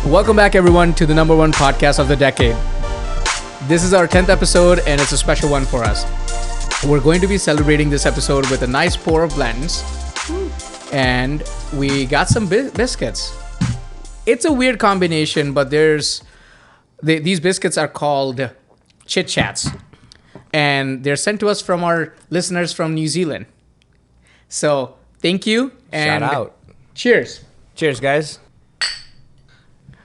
Welcome back, everyone, to the number one podcast of the decade. This is our 10th episode, and it's a special one for us. We're going to be celebrating this episode with a nice pour of blends, and we got some biscuits. It's a weird combination, but these biscuits are called Chit Chats, and they're sent to us from our listeners from New Zealand. So thank you, and shout out. Cheers. Cheers, guys.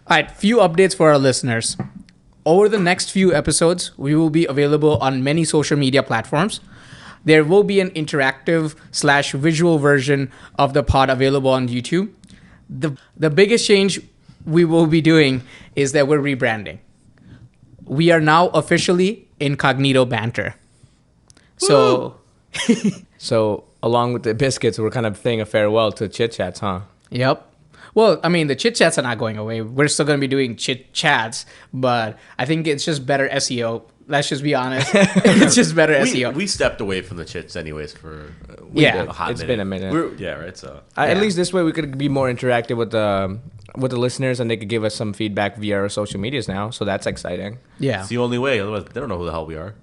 All right, few updates for our listeners. Over the next few episodes, we will be available on many social media platforms. There will be an interactive / visual version of the pod available on YouTube. The biggest change we will be doing is that we're rebranding. We are now officially Incognito Banter. So, So along with the biscuits, we're kind of saying a farewell to Chit Chats, huh? Yep. Well, I mean, the chit chats are not going away. We're still going to be doing chit chats, but I think it's just better SEO. Let's just be honest. It's just better SEO. We stepped away from the chits anyways for Yeah, a hot it's minute. been a minute. Yeah, right. So At least this way we could be more interactive with the listeners, and they could give us some feedback via our social medias now. So that's exciting. Yeah. it's the only way. Otherwise, they don't know who the hell we are.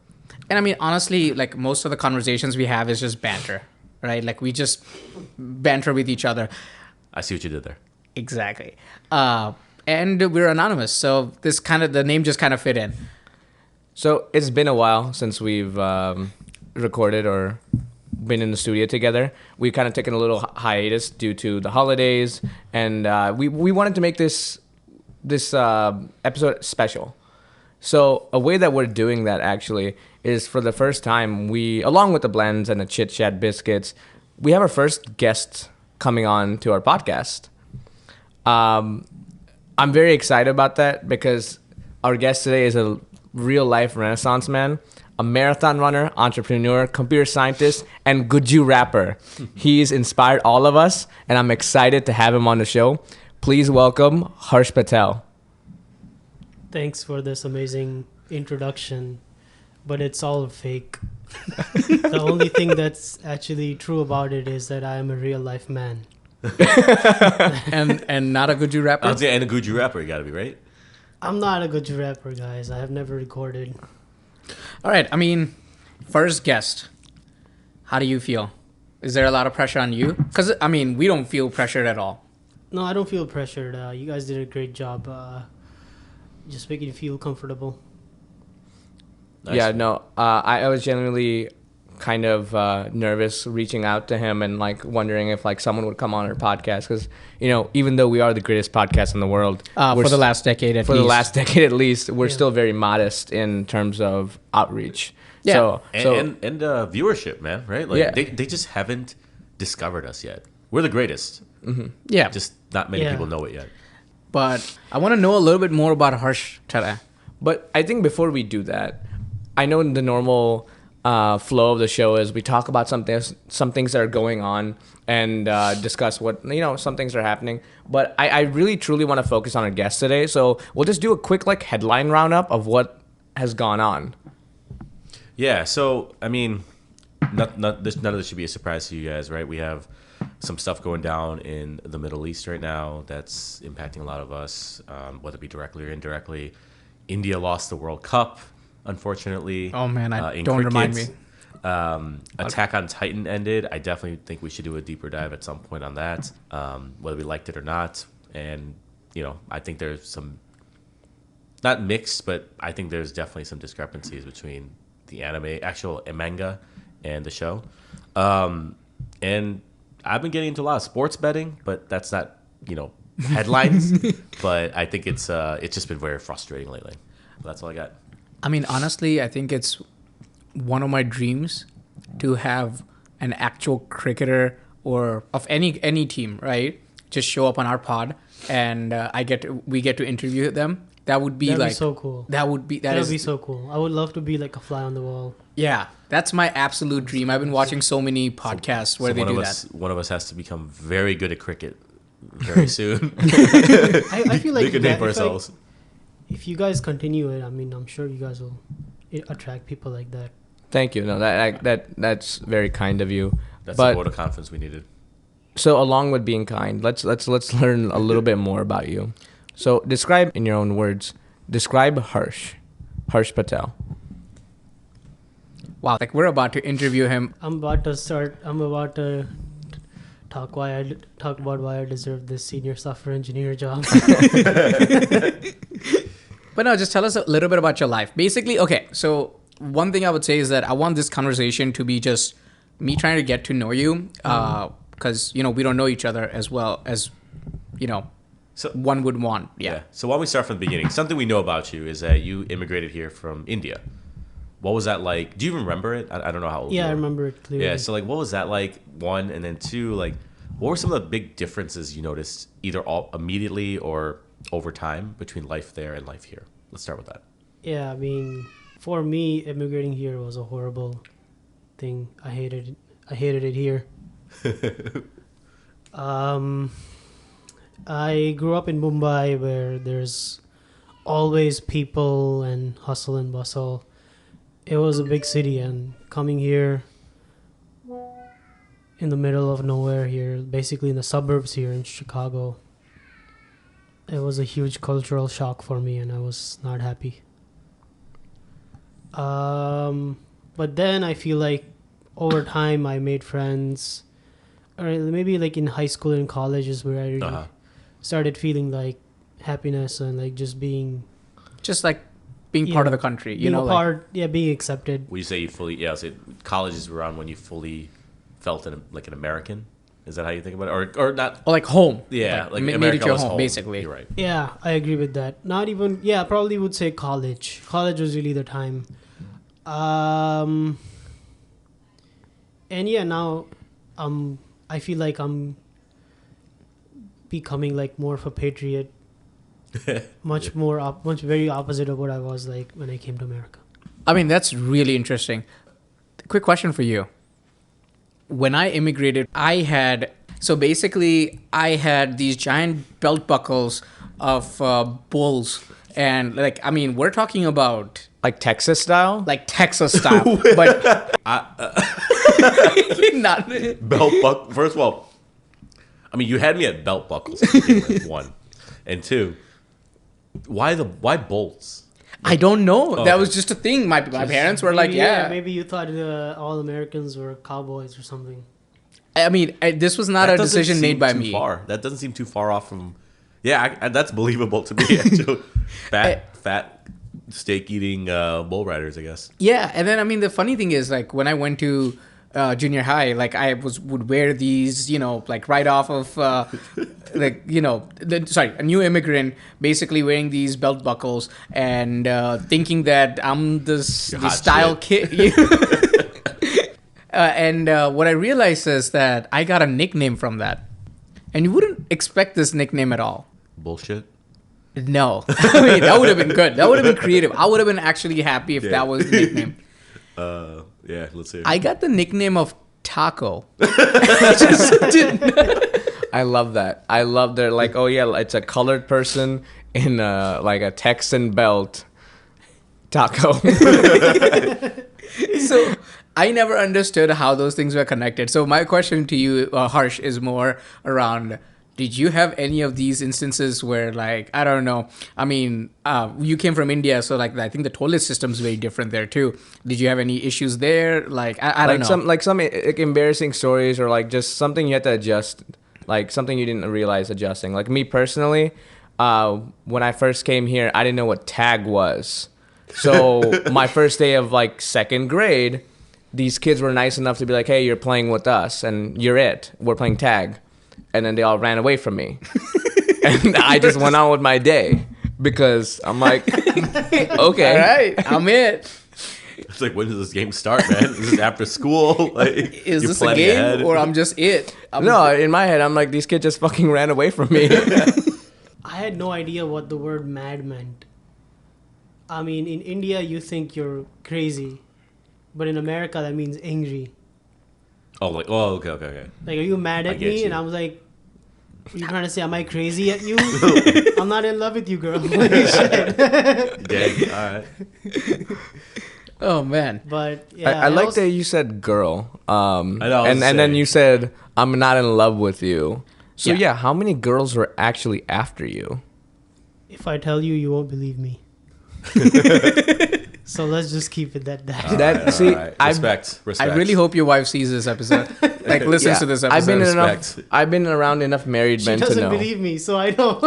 And I mean, honestly, like most of the conversations we have is just banter, right? Like we just banter with each other. I see what you did there. Exactly. And we're anonymous. So the name just kind of fit in. So it's been a while since we've recorded or been in the studio together. We've kind of taken a little hiatus due to the holidays, and we wanted to make this episode special. So a way that we're doing that actually is for the first time, we, along with the blends and the Chit Chat biscuits, we have our first guest coming on to our podcast. I'm very excited about that because our guest today is a real life Renaissance man, a marathon runner, entrepreneur, computer scientist, and Guju rapper. He's inspired all of us, and I'm excited to have him on the show. Please welcome Harsh Patel. Thanks for this amazing introduction, but it's all fake. The only thing that's actually true about it is that I am a real life man. and not a Guju rapper. I was saying, and a Guju rapper, you got to be right. I'm not a good rapper, guys. I have never recorded. All right. I mean, first guest. How do you feel? Is there a lot of pressure on you? Because, I mean, we don't feel pressured at all. No, I don't feel pressured. You guys did a great job. Just making you feel comfortable. Nice. Yeah, no, I was genuinely kind of nervous reaching out to him and like wondering if like someone would come on our podcast because, you know, even though we are the greatest podcast in the world For the last decade at least, we're still very modest in terms of outreach. Yeah. And viewership, man, right? Like they just haven't discovered us yet. We're the greatest. Mm-hmm. Yeah. Just not many people know it yet. But I want to know a little bit more about Harsh today. But I think before we do that, I know the normal flow of the show is we talk about some things that are going on and discuss what, you know, some things are happening. But I really, truly want to focus on our guest today. So we'll just do a quick like headline roundup of what has gone on. Yeah. So, I mean, none of this should be a surprise to you guys, right? We have some stuff going down in the Middle East right now that's impacting a lot of us, whether it be directly or indirectly. India lost the World Cup, unfortunately. Oh, man, don't cricket. remind me. Attack on Titan ended. I definitely think we should do a deeper dive at some point on that, whether we liked it or not. And, you know, I think there's some, not mixed, but I think there's definitely some discrepancies between the actual manga and the show. And I've been getting into a lot of sports betting, but that's not, you know, headlines. But I think it's just been very frustrating lately. But that's all I got. I mean, honestly, I think it's one of my dreams to have an actual cricketer or of any team, right? Just show up on our pod and we get to interview them. That would be That'd like be so cool. That'd be so cool. I would love to be like a fly on the wall. Yeah, that's my absolute dream. I've been watching so many podcasts where they do that. One of us has to become very good at cricket very soon. I feel like we could name for ourselves. If you guys continue it, I mean, I'm sure you guys will attract people like that. Thank you. No, that's very kind of you. That's the vote of confidence we needed. So along with being kind, let's learn a little bit more about you. So describe in your own words. Describe Harsh Patel. Wow, like we're about to interview him. I'm about to talk about why I deserve this senior software engineer job. But no, just tell us a little bit about your life. Basically, okay, so one thing I would say is that I want this conversation to be just me trying to get to know you, because, you know, we don't know each other as well as, you know, So one would want. Yeah. So why don't we start from the beginning? Something we know about you is that you immigrated here from India. What was that like? Do you remember it? I don't know how old you Yeah, I are. remember it clearly. Yeah, so like what was that like? One, and then two, like what were some of the big differences you noticed either all immediately or over time between life there and life here? Let's start with that. Yeah, I mean, for me, immigrating here was a horrible thing. I hated it here. I grew up in Mumbai, where there's always people and hustle and bustle. It was a big city, and coming here in the middle of nowhere here, basically in the suburbs here in Chicago, it was a huge cultural shock for me, and I was not happy. But then I feel like over time I made friends, or maybe like in high school and college is where I really started feeling like happiness and like just being Being part of the country, you being know, a part, being accepted. Would you say you fully? Yeah, so college is around when you fully felt like an American. Is that how you think about it, or not? or like home. Yeah, like made America it your was home, basically. You're right. Yeah, I agree with that. Not even, yeah, probably would say college. College was really the time. And yeah, now I feel like I'm becoming like more of a patriot. Much very opposite of what I was like when I came to America. I mean, that's really interesting. Quick question for you. When I immigrated, I had these giant belt buckles of bulls. And like, I mean, we're talking about Like Texas style? like Texas style, but not. Belt buckle. First of all, I mean, you had me at belt buckles. To begin with, one, and two. Why bolts? I don't know. Oh, that okay. was just a thing. My parents were like, yeah. Maybe you thought all Americans were cowboys or something. I mean, this was not That a doesn't decision seem made by too me. Far. That doesn't seem too far off from. Yeah, that's believable to me. Actually. Fat, steak-eating bull riders, I guess. Yeah, and then I mean, the funny thing is, like, when I went to junior high, like I would wear these, you know, like right off of, like, you know, a new immigrant, basically wearing these belt buckles and thinking that I'm the style kid. And what I realized is that I got a nickname from that, and you wouldn't expect this nickname at all. Bullshit. No, I mean, that would have been good. That would have been creative. I would have been actually happy if that was the nickname. Yeah, let's see. I got the nickname of Taco. I just didn't. I love that. I love that. Like, oh yeah, it's a colored person in like a Texan belt. Taco. So I never understood how those things were connected. So my question to you, Harsh, is more around: did you have any of these instances where, like, I don't know, I mean, you came from India, so like I think the toilet system is very different there too. Did you have any issues there? Like, I don't know. Some embarrassing stories, or like just something you had to adjust, like something you didn't realize adjusting. Like me personally, when I first came here, I didn't know what tag was. So my first day of like second grade, these kids were nice enough to be like, hey, you're playing with us and you're it. We're playing tag. And then they all ran away from me. And I just went on with my day because I'm like, okay. All right, I'm it. It's like, when does this game start, man? Is it after school? Like, Is you're this a planning game ahead? or I'm just it? No, in my head, I'm like, these kids just fucking ran away from me. I had no idea what the word mad meant. I mean, in India, you think you're crazy. But in America, that means angry. Okay. Like, are you mad I at get me? you. And I was like, are you trying to say, am I crazy at you? I'm not in love with you, girl. Like, shit. Dang, all right. Oh man. But yeah, I like that you said girl. I know, and then you said, I'm not in love with you. So Yeah. yeah, how many girls were actually after you? If I tell you, you won't believe me. So let's just keep it at that. Respect. I really hope your wife sees this episode, like listens to this episode. I've been around enough married She men to doesn't know. believe me, so I know.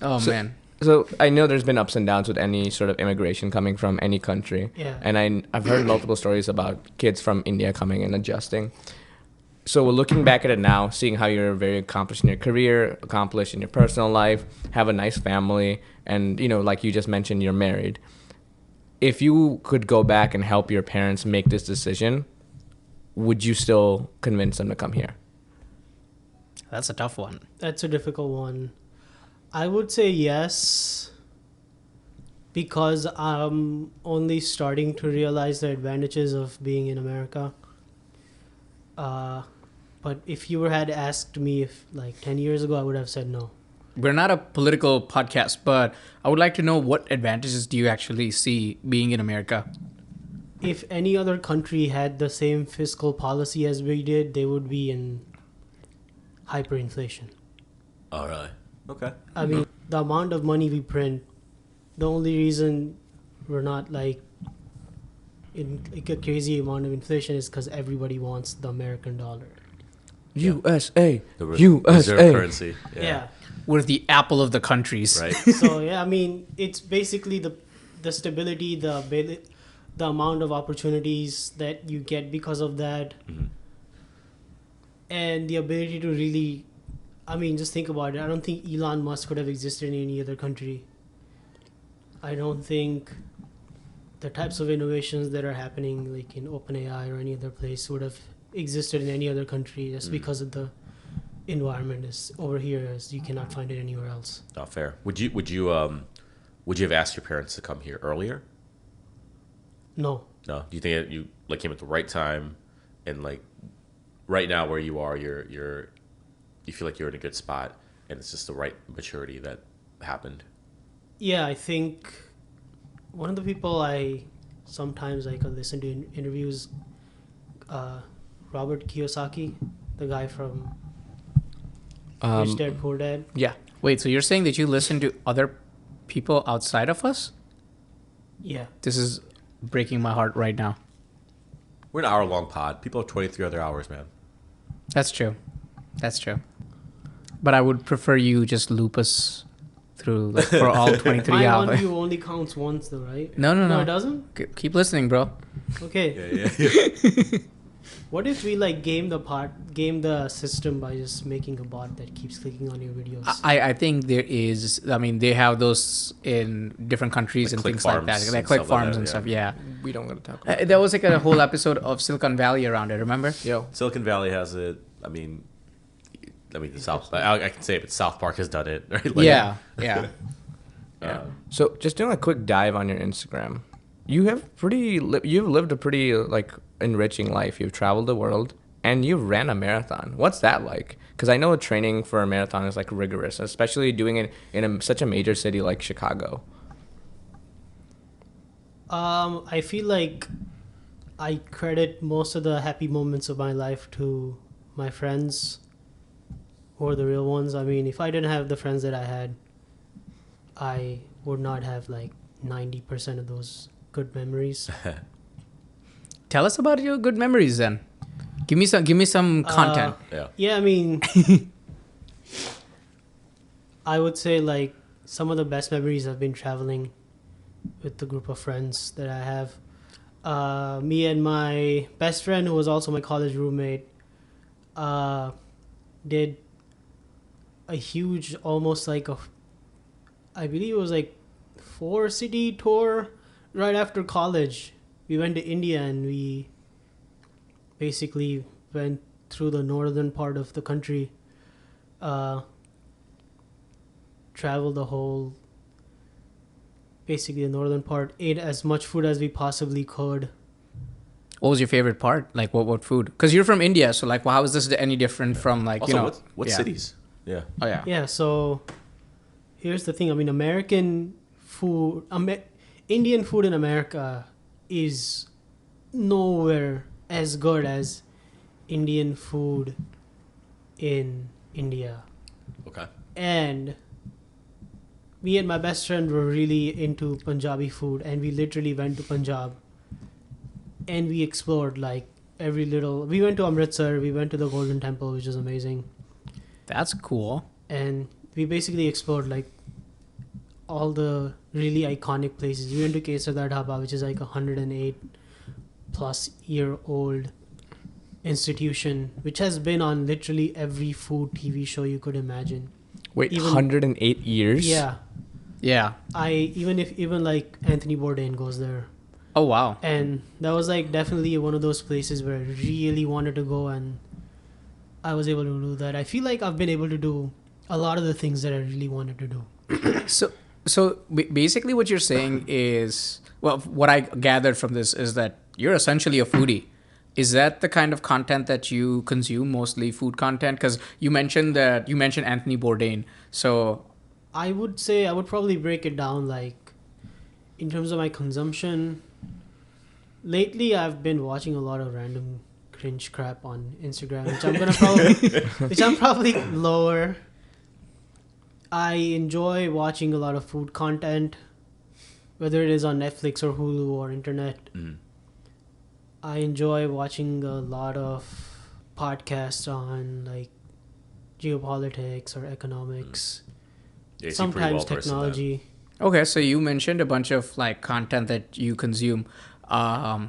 Oh So- man. So I know there's been ups and downs with any sort of immigration coming from any country. Yeah. And I've heard multiple stories about kids from India coming and adjusting. So we're looking back at it now, seeing how you're very accomplished in your career, accomplished in your personal life, have a nice family, and, you know, like you just mentioned, you're married. If you could go back and help your parents make this decision, would you still convince them to come here? That's a tough one. That's a difficult one. I would say yes, because I'm only starting to realize the advantages of being in America. But if you had asked me if like 10 years ago, I would have said no. We're not a political podcast, but I would like to know, what advantages do you actually see being in America? If any other country had the same fiscal policy as we did, they would be in hyperinflation. Oh, really? Okay. I mean, the amount of money we print, the only reason we're not like in like a crazy amount of inflation is because everybody wants the American dollar. USA. The USA. reserve currency. Yeah. We're the apple of the countries. Right. So yeah, I mean, it's basically the stability, the amount of opportunities that you get because of that, Mhm. and the ability to really, I mean, just think about it. I don't think Elon Musk could have existed in any other country. I don't think the types of innovations that are happening, like in OpenAI or any other place, would have existed in any other country, just because of the environment is over here, as you cannot find it anywhere else. Oh, fair. Would you have asked your parents to come here earlier? No. No. Do you think you like came at the right time, and like right now where you are, you feel like you're in a good spot, and it's just the right maturity that happened? Yeah, I think one of the people I sometimes I could listen to in interviews, Robert Kiyosaki, the guy from Rich Dad Poor Dad. Yeah. Wait, so you're saying that you listen to other people outside of us? Yeah. This is breaking my heart right now. We're an hour-long pod. People have 23 other hours, man. That's true. That's true. But I would prefer you just loop us through, like, for all 23 My hours. one view only counts once, though, right? No. No, it doesn't? Keep listening, bro. Okay. Yeah. What if we like game the system by just making a bot that keeps clicking on your videos? I think there is, I mean, they have those in different countries Like and click things like that. farms Like and click stuff like farms that, and yeah. stuff, yeah. We don't gotta talk about There was like a whole episode of Silicon Valley around it, remember? Yo. Silicon Valley has it. I mean, the South. I can say it, but South Park has done it. Right? Like, Yeah. So just doing a quick dive on your Instagram, you've lived a pretty like enriching life. You've traveled the world and you ran a marathon. What's that like? Because I know training for a marathon is like rigorous, especially doing it in such a major city like Chicago. I feel like I credit most of the happy moments of my life to my friends, who are the real ones. I mean, if I didn't have the friends that I had, I would not have like 90% of those good memories. Tell us about your good memories then. Give me some content. Yeah. Yeah, I mean, I would say like some of the best memories have been traveling with the group of friends that I have. Me and my best friend, who was also my college roommate, did a huge, almost like I believe it was like 4-city tour right after college. We went to India and we basically went through the northern part of the country, traveled the whole, basically the northern part, ate as much food as we possibly could. What was your favorite part? Like what food? Because you're from India, so like, well, how is this any different from like, Also, you know? what yeah. cities? Yeah. Oh yeah. Yeah, so here's the thing. I mean, American food, Indian food in America is nowhere as good as Indian food in India. Okay. And me and my best friend were really into Punjabi food, and we literally went to Punjab and we explored like every little. We went to Amritsar, we went to the Golden Temple, which is amazing, That's cool. and we basically explored like all the really iconic places. We went to Kesar Dhaba, which is like 108 plus year old institution, which has been on literally every food TV show you could imagine. Wait, Even- 108 years? Yeah, Yeah. even like Anthony Bourdain goes there, Oh wow. and that was like definitely one of those places where I really wanted to go, and I was able to do that. I feel like I've been able to do a lot of the things that I really wanted to do. So basically, what you're saying is, well, what I gathered from this is that you're essentially a foodie. Is that the kind of content that you consume, mostly food content? Because you mentioned Anthony Bourdain. So I would say I would probably break it down like in terms of my consumption. Lately, I've been watching a lot of random cringe crap on Instagram, which I'm probably lower. I enjoy watching a lot of food content, whether it is on Netflix or Hulu or internet. Mm. I enjoy watching a lot of podcasts on like geopolitics or economics. Yeah, you seem pretty Sometimes well-versed in that. technology. okay, so you mentioned a bunch of like content that you consume. I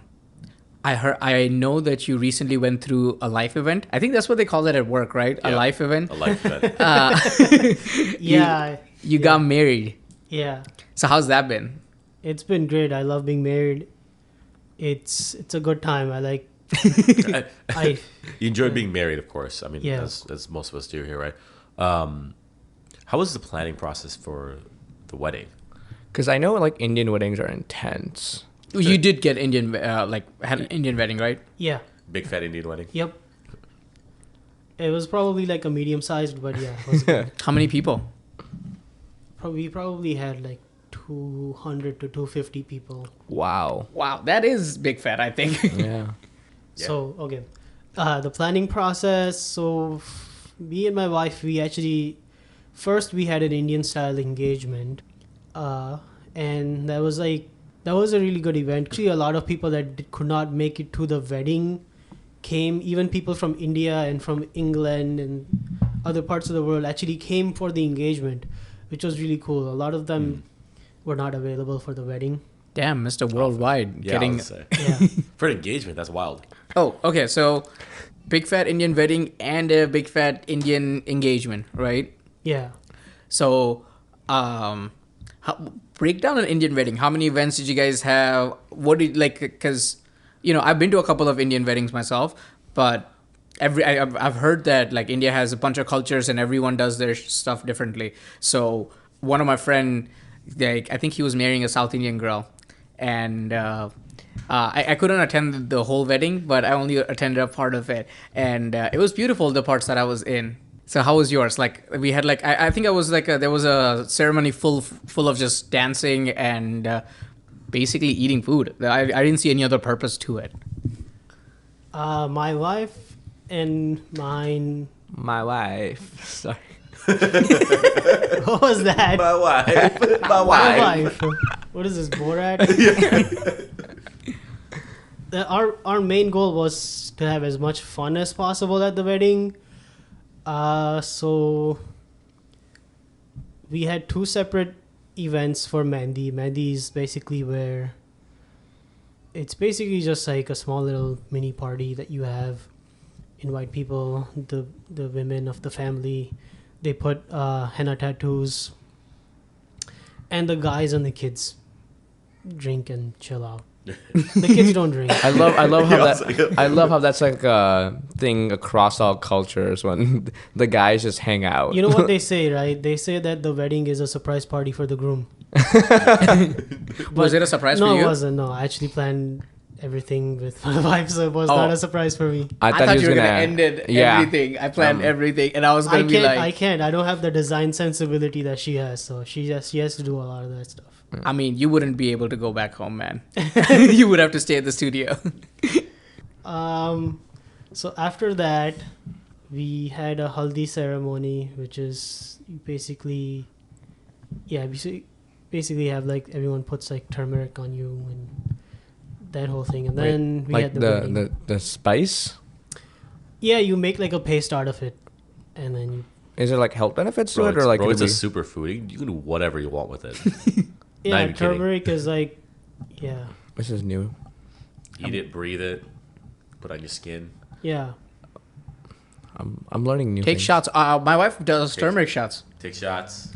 know that you recently went through a life event. I think that's what they call it at work, right? A Yeah, life event. A life event. Yeah, You got married. yeah. So how's that been? It's been great. I love being married. It's a good time. I like. I You enjoy being married, of course. I mean, Yeah. as most of us do here, right? How was the planning process for the wedding? Because I know like Indian weddings are intense. You did get Indian, had an Indian wedding, right? yeah. Big fat Indian wedding? Yep. It was probably like a medium sized, but yeah, it was good. How many people? We probably had like 200 to 250 people. Wow. Wow, that is big fat, I think. Yeah. Yeah. So okay, the planning process. So me and my wife, we actually first we had an Indian style engagement, and that was a really good event. Actually, a lot of people that could not make it to the wedding came. Even people from India and from England and other parts of the world actually came for the engagement, which was really cool. A lot of them were not available for the wedding. Damn, Mr. Worldwide. Yeah, getting. I would say. Yeah. For an engagement, that's wild. Oh, okay. So, big fat Indian wedding and a big fat Indian engagement, right? Yeah. So, break down an Indian wedding. How many events did you guys have? What did like? Because I've been to a couple of Indian weddings myself, but I've heard that like India has a bunch of cultures and everyone does their stuff differently. So one of my friend, like I think he was marrying a South Indian girl, and I couldn't attend the whole wedding, but I only attended a part of it, and it was beautiful, the parts that I was in. So how was yours? Like we had like I think I was like there was a ceremony full of just dancing and basically eating food. I didn't see any other purpose to it. My wife and mine. My wife. Sorry. What was that? My wife. My My wife. wife. What is this, Borat? Our main goal was to have as much fun as possible at the wedding. So we had two separate events for Mehndi. Mehndi is basically where it's basically just like a small little mini party that you have. Invite people, the women of the family. They put henna tattoos, and the guys and the kids drink and chill out. The kids don't drink. I love how Yeah, that I love how that's like a thing across all cultures when the guys just hang out. You know what they say, right? They say that the wedding is a surprise party for the groom. Was it a surprise No, for you? it wasn't. No, I actually planned everything with my wife, so it was Oh. not a surprise for me. I thought he was you were gonna end end it everything. I planned everything, and I was I gonna be can't. like, I can't. I don't have the design sensibility that she has, so she has to do a lot of that stuff. I mean, you wouldn't be able to go back home, man. You would have to stay at the studio. So after that, we had a haldi ceremony, which is basically, yeah, basically have like everyone puts like turmeric on you and that whole thing, and then we like had the wedding. the spice. Yeah, you make like a paste out of it, and then you. Is there like health benefits to Bro, it, or like it's could a it superfood. You can do whatever you want with it. Yeah, even kidding. turmeric is like, yeah, this is new. Eat it, breathe it, put on your skin. yeah. I'm learning new Take things. shots. My wife does turmeric shots. Take shots.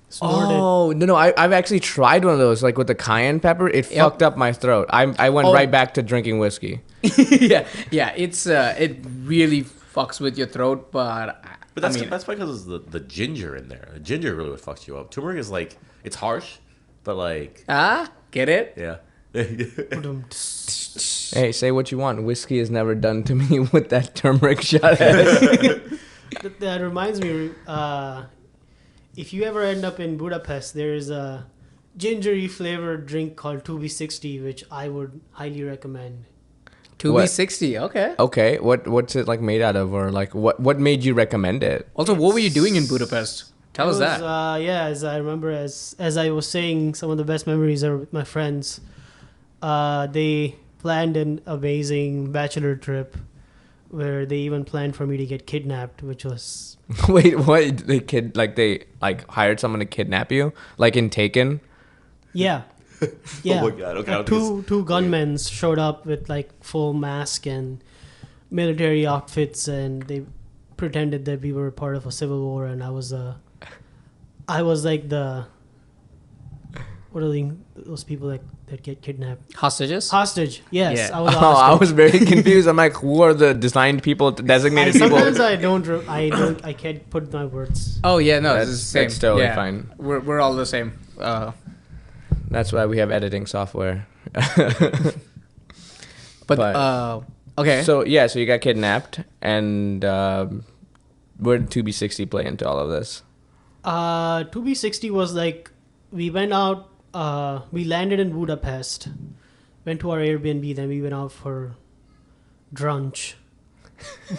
Snort it. Oh no, I've actually tried one of those, like with the cayenne pepper. It fucked up my throat. I went Oh. right back to drinking whiskey. yeah. It's it really fucks with your throat, but But that's I mean, that's because of the ginger in there. The ginger really what fucks you up. Turmeric is like it's harsh, but like get it? yeah. Hey, say what you want. Whiskey has never done to me what that turmeric shot That reminds me, if you ever end up in Budapest, there's a gingery flavored drink called 2B60, which I would highly recommend. 2B60. Okay. Okay, what's it like made out of, or like what made you recommend it? Also, what were you doing in Budapest? Tell us that. Yeah, as I remember, as I was saying, some of the best memories are with my friends. They planned an amazing bachelor trip where they even planned for me to get kidnapped, which was Wait, what? They hired someone to kidnap you, like in Taken? yeah. Yeah. Oh my God, okay, I don't think Two gunmen showed up with like full mask and military outfits, and they pretended that we were part of a civil war, and I was like the what are those people that get kidnapped? Hostages? Hostage. Yes, Yeah. I was a Oh, I hostage. was very confused. I'm like, who are the designed people, designated people? Sometimes I can't put my words. Oh yeah, no, That's- it's the same. that's totally Yeah. fine. We're all the same. That's why we have editing software. But okay. So yeah, so you got kidnapped, and where did 2B60 play into all of this? 2B60 was like we went out. We landed in Budapest, went to our Airbnb, then we went out for brunch,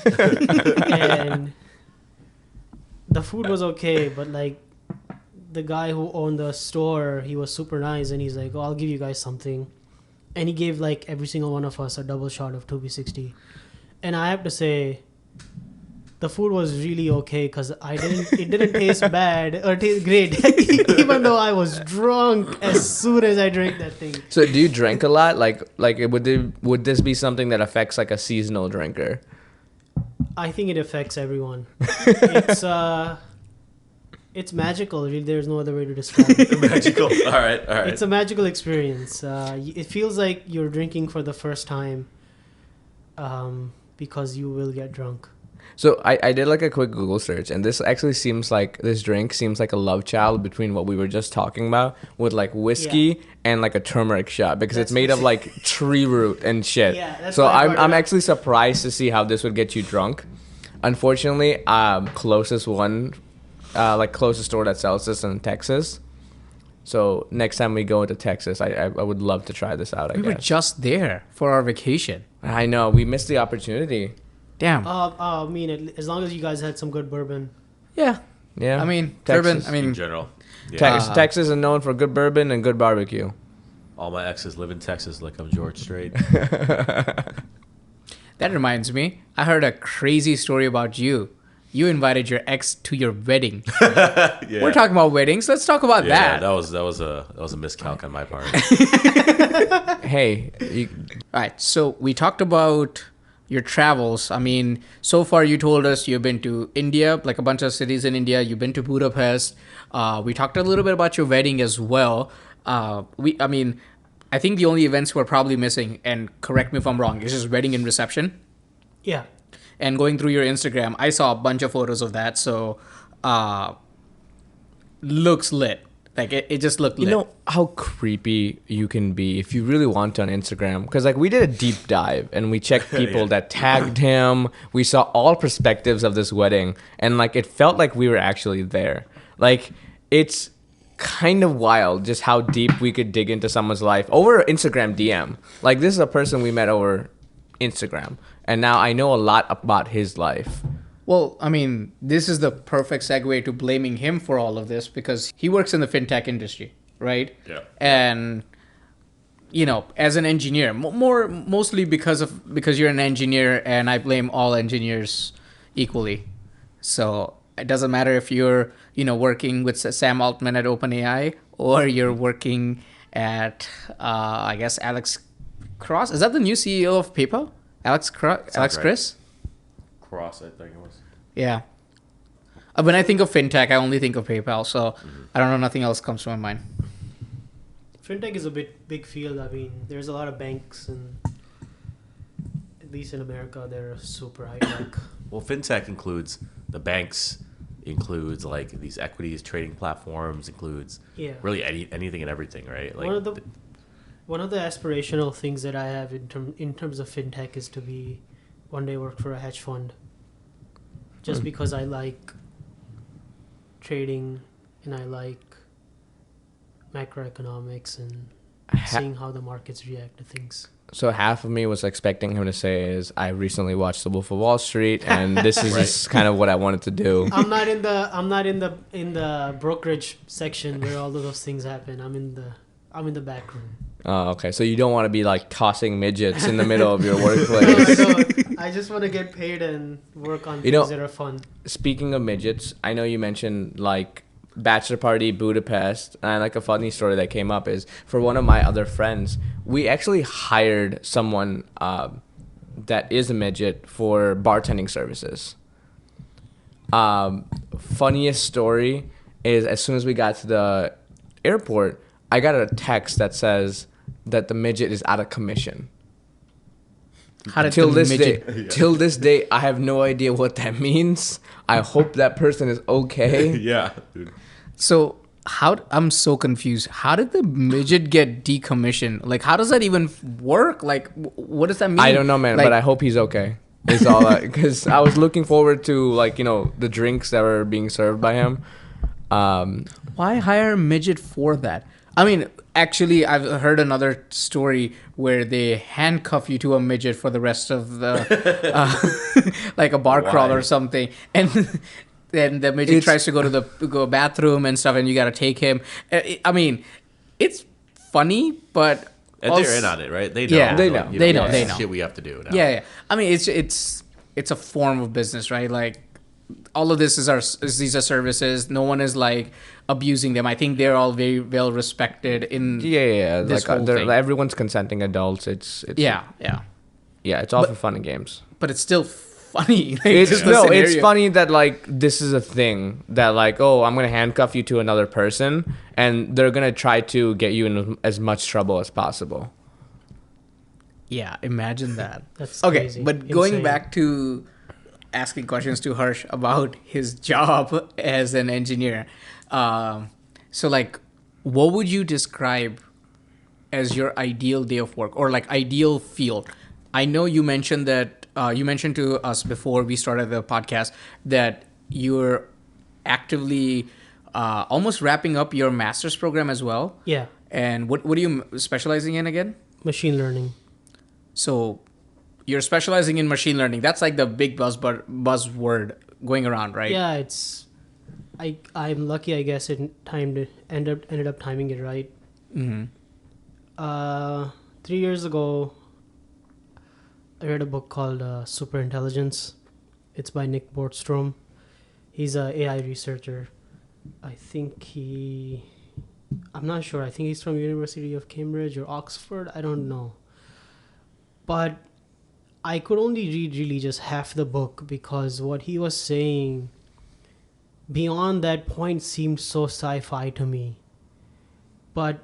and the food was okay, but like the guy who owned the store, he was super nice, and he's like, "Oh, I'll give you guys something," and he gave like every single one of us a double shot of 2B60, and I have to say, the food was really okay because it didn't taste bad or taste great, even though I was drunk as soon as I drank that thing. So do you drink a lot? Like would this be something that affects like a seasonal drinker? I think it affects everyone. It's magical. Really, there's no other way to describe it. Magical. All right. It's a magical experience. It feels like you're drinking for the first time, because you will get drunk. So I did like a quick Google search, and this drink seems like a love child between what we were just talking about with like whiskey and like a turmeric shot, because it's made of like tree root and shit. Yeah, that's so why I brought I'm it up. actually surprised to see how this would get you drunk. Unfortunately, closest store that sells this in Texas. So next time we go into Texas, I would love to try this out. we were just there for our vacation. I know we missed the opportunity. Damn. I mean, as long as you guys had some good bourbon. Yeah. Yeah, I mean, Texas. bourbon. I in mean, general. Yeah. Texas is known for good bourbon and good barbecue. All my exes live in Texas, like I'm George Strait. that reminds me. I heard a crazy story about you. You invited your ex to your wedding. Yeah. We're talking about weddings. Let's talk about Yeah, that. that was a miscalc on my part. Hey, All right. So we talked about your travels. I mean, so far you told us you've been to India, like a bunch of cities in India. You've been to Budapest. We talked a little bit about your wedding as well. I think the only events we're probably missing, and correct me if I'm wrong, is just wedding and reception. Yeah. And going through your Instagram, I saw a bunch of photos of that. So, looks lit. Like it just looked lit. you know how creepy you can be if you really want to on Instagram? Because like we did a deep dive and we checked people that tagged him. We saw all perspectives of this wedding, and like it felt like we were actually there. Like it's kind of wild just how deep we could dig into someone's life over Instagram DM. Like this is a person we met over Instagram, and now I know a lot about his life. Well, I mean, this is the perfect segue to blaming him for all of this because he works in the fintech industry, right? Yeah. And you know, as an engineer, mostly because you're an engineer, and I blame all engineers equally. So it doesn't matter if you're, you know, working with Sam Altman at OpenAI or you're working at, I guess, Alex Cross. Is that the new CEO of PayPal? Alex right. Chris? Cross, I think it was. Yeah. When I think of fintech, I only think of PayPal. So I don't know. Nothing else comes to my mind. Fintech is a big field. I mean, there's a lot of banks, and at least in America, they're super high tech. Well, fintech includes the banks, includes like these equities trading platforms, includes really anything and everything, right? Like one of the aspirational things that I have in terms of fintech is to be one day work for a hedge fund. Just because I like trading and I like macroeconomics and seeing how the markets react to things. So half of me was expecting him to say is I recently watched The Wolf of Wall Street, and this is just kind of what I wanted to do. I'm not in the brokerage section where all of those things happen. I'm in the back room. Oh, okay. So you don't want to be like tossing midgets in the middle of your workplace. No, I just want to get paid and work on things that are fun. Speaking of midgets, I know you mentioned like bachelor party Budapest, and like a funny story that came up is for one of my other friends, we actually hired someone that is a midget for bartending services. Funniest story is as soon as we got to the airport, I got a text that says that the midget is out of commission. Till this day, I have no idea what that means. I hope that person is okay. yeah, dude. So I'm so confused. How did the midget get decommissioned? Like, how does that even work? Like, what does that mean? I don't know, man, like, but I hope he's okay. Is all because I was looking forward to like, you know, the drinks that were being served by him. Why hire a midget for that? I mean, actually, I've heard another story where they handcuff you to a midget for the rest of the, like a bar crawl or something, and then the midget tries to go to the bathroom and stuff, and you got to take him. I mean, it's funny, but and they're in on it, right? They know. Yeah, they know. Like, They know. Shit, we have to do now. Yeah. I mean, it's a form of business, right? Like, all of this these are services. No one is like abusing them. I think they're all very well respected in this like whole thing. everyone's consenting adults. It's it's all for fun and games. But it's still funny. Like, it's funny that like this is a thing that like, oh, I'm gonna handcuff you to another person, and they're gonna try to get you in as much trouble as possible. Yeah, imagine that. That's okay. crazy. But going Insane. back to asking questions to Harsh about his job as an engineer. So like, what would you describe as your ideal day of work or like ideal field? I know you mentioned that you mentioned to us before we started the podcast that you're actively almost wrapping up your master's program as well. Yeah. And what are you specializing in again? Machine learning. So you're specializing in machine learning. That's like the big buzzword going around, right? Yeah, I'm lucky, I guess. Ended up timing it right. Mm-hmm. 3 years ago, I read a book called Super Intelligence. It's by Nick Bostrom. He's an AI researcher. I'm not sure. I think he's from University of Cambridge or Oxford. I don't know. But I could only read really just half the book because what he was saying beyond that point seemed so sci-fi to me. But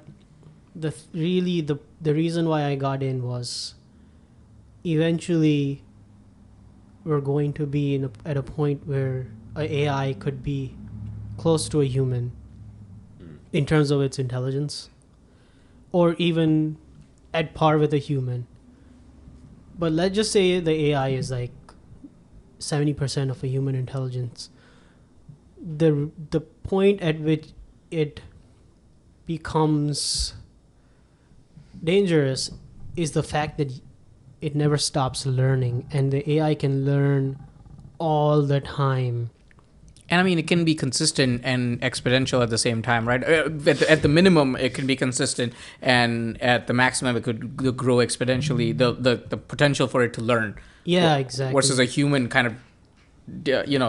the reason why I got in was eventually we're going to be at a point where an AI could be close to a human in terms of its intelligence, or even at par with a human. But let's just say the AI is like 70% of a human intelligence. The point at which it becomes dangerous is the fact that it never stops learning, and the AI can learn all the time. And I mean, it can be consistent and exponential at the same time, right? At the minimum, it can be consistent, and at the maximum, it could grow exponentially. The potential for it to learn. Yeah, exactly. Versus a human kind of,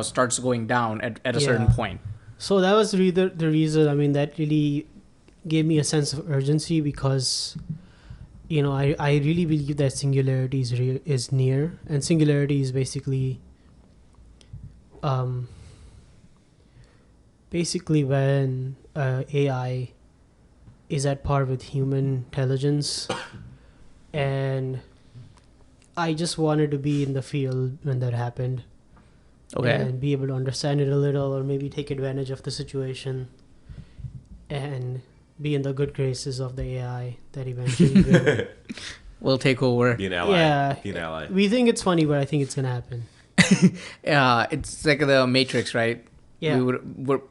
starts going down at a certain Yeah. point. So that was really the reason. I mean, that really gave me a sense of urgency because, I really believe that singularity is near, and singularity is basically when AI is at par with human intelligence, and I just wanted to be in the field when that happened. Okay. And be able to understand it a little, or maybe take advantage of the situation and be in the good graces of the AI that eventually will. We'll take over. Be an ally. Yeah. Be an ally. We think it's funny, but I think it's going to happen. It's like the Matrix, right? Yeah.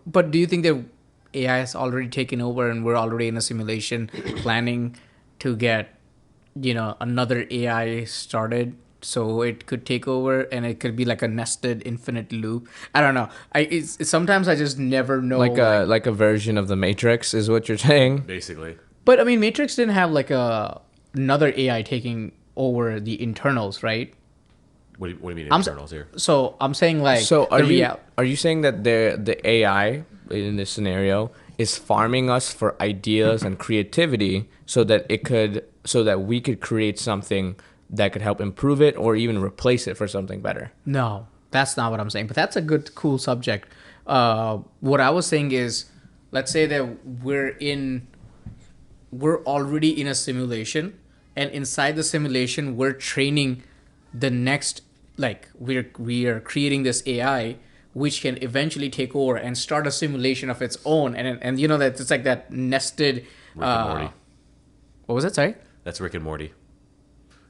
But do you think that AI has already taken over and we're already in a simulation planning to get, another AI started so it could take over and it could be like a nested infinite loop? I don't know. Sometimes I just never know. Like a version of the Matrix is what you're saying. Basically. But I mean, Matrix didn't have like another AI taking over the internals, right? What do you mean I'm internals here? So I'm saying like. So the are you saying that the AI in this scenario is farming us for ideas and creativity so that we could create something that could help improve it or even replace it for something better? No, that's not what I'm saying. But that's a good, cool subject. What I was saying is, let's say that we're already in a simulation, and inside the simulation, we're training the next, like we are creating this AI which can eventually take over and start a simulation of its own, and that it's like that nested. Rick and Morty. What was it? Sorry. That's Rick and Morty.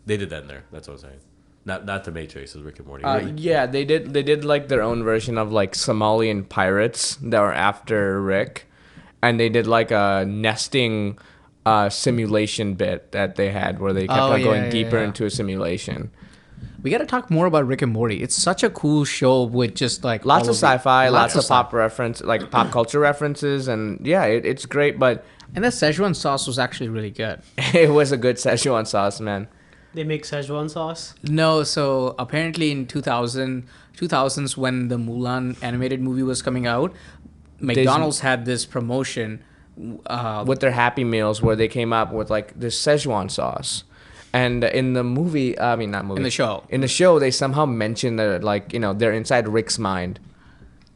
They did that in there. That's what I'm saying. Not the Matrix. It was Rick and Morty. Yeah, they did like their own version of like Somalian pirates that were after Rick, and they did like a nesting simulation bit that they had where they kept on going deeper into a simulation. We got to talk more about Rick and Morty. It's such a cool show with just like Lots of sci-fi, lots of stuff. pop reference, like pop culture references, and yeah, it's great. But And that Szechuan sauce was actually really good. it was a good Szechuan sauce, man. They make Szechuan sauce. No, so apparently in 2000s when the Mulan animated movie was coming out, McDonald's had this promotion With their Happy Meals, where they came up with like this Szechuan sauce. And in the movie, not movie. In the show, they somehow mentioned that, like, they're inside Rick's mind.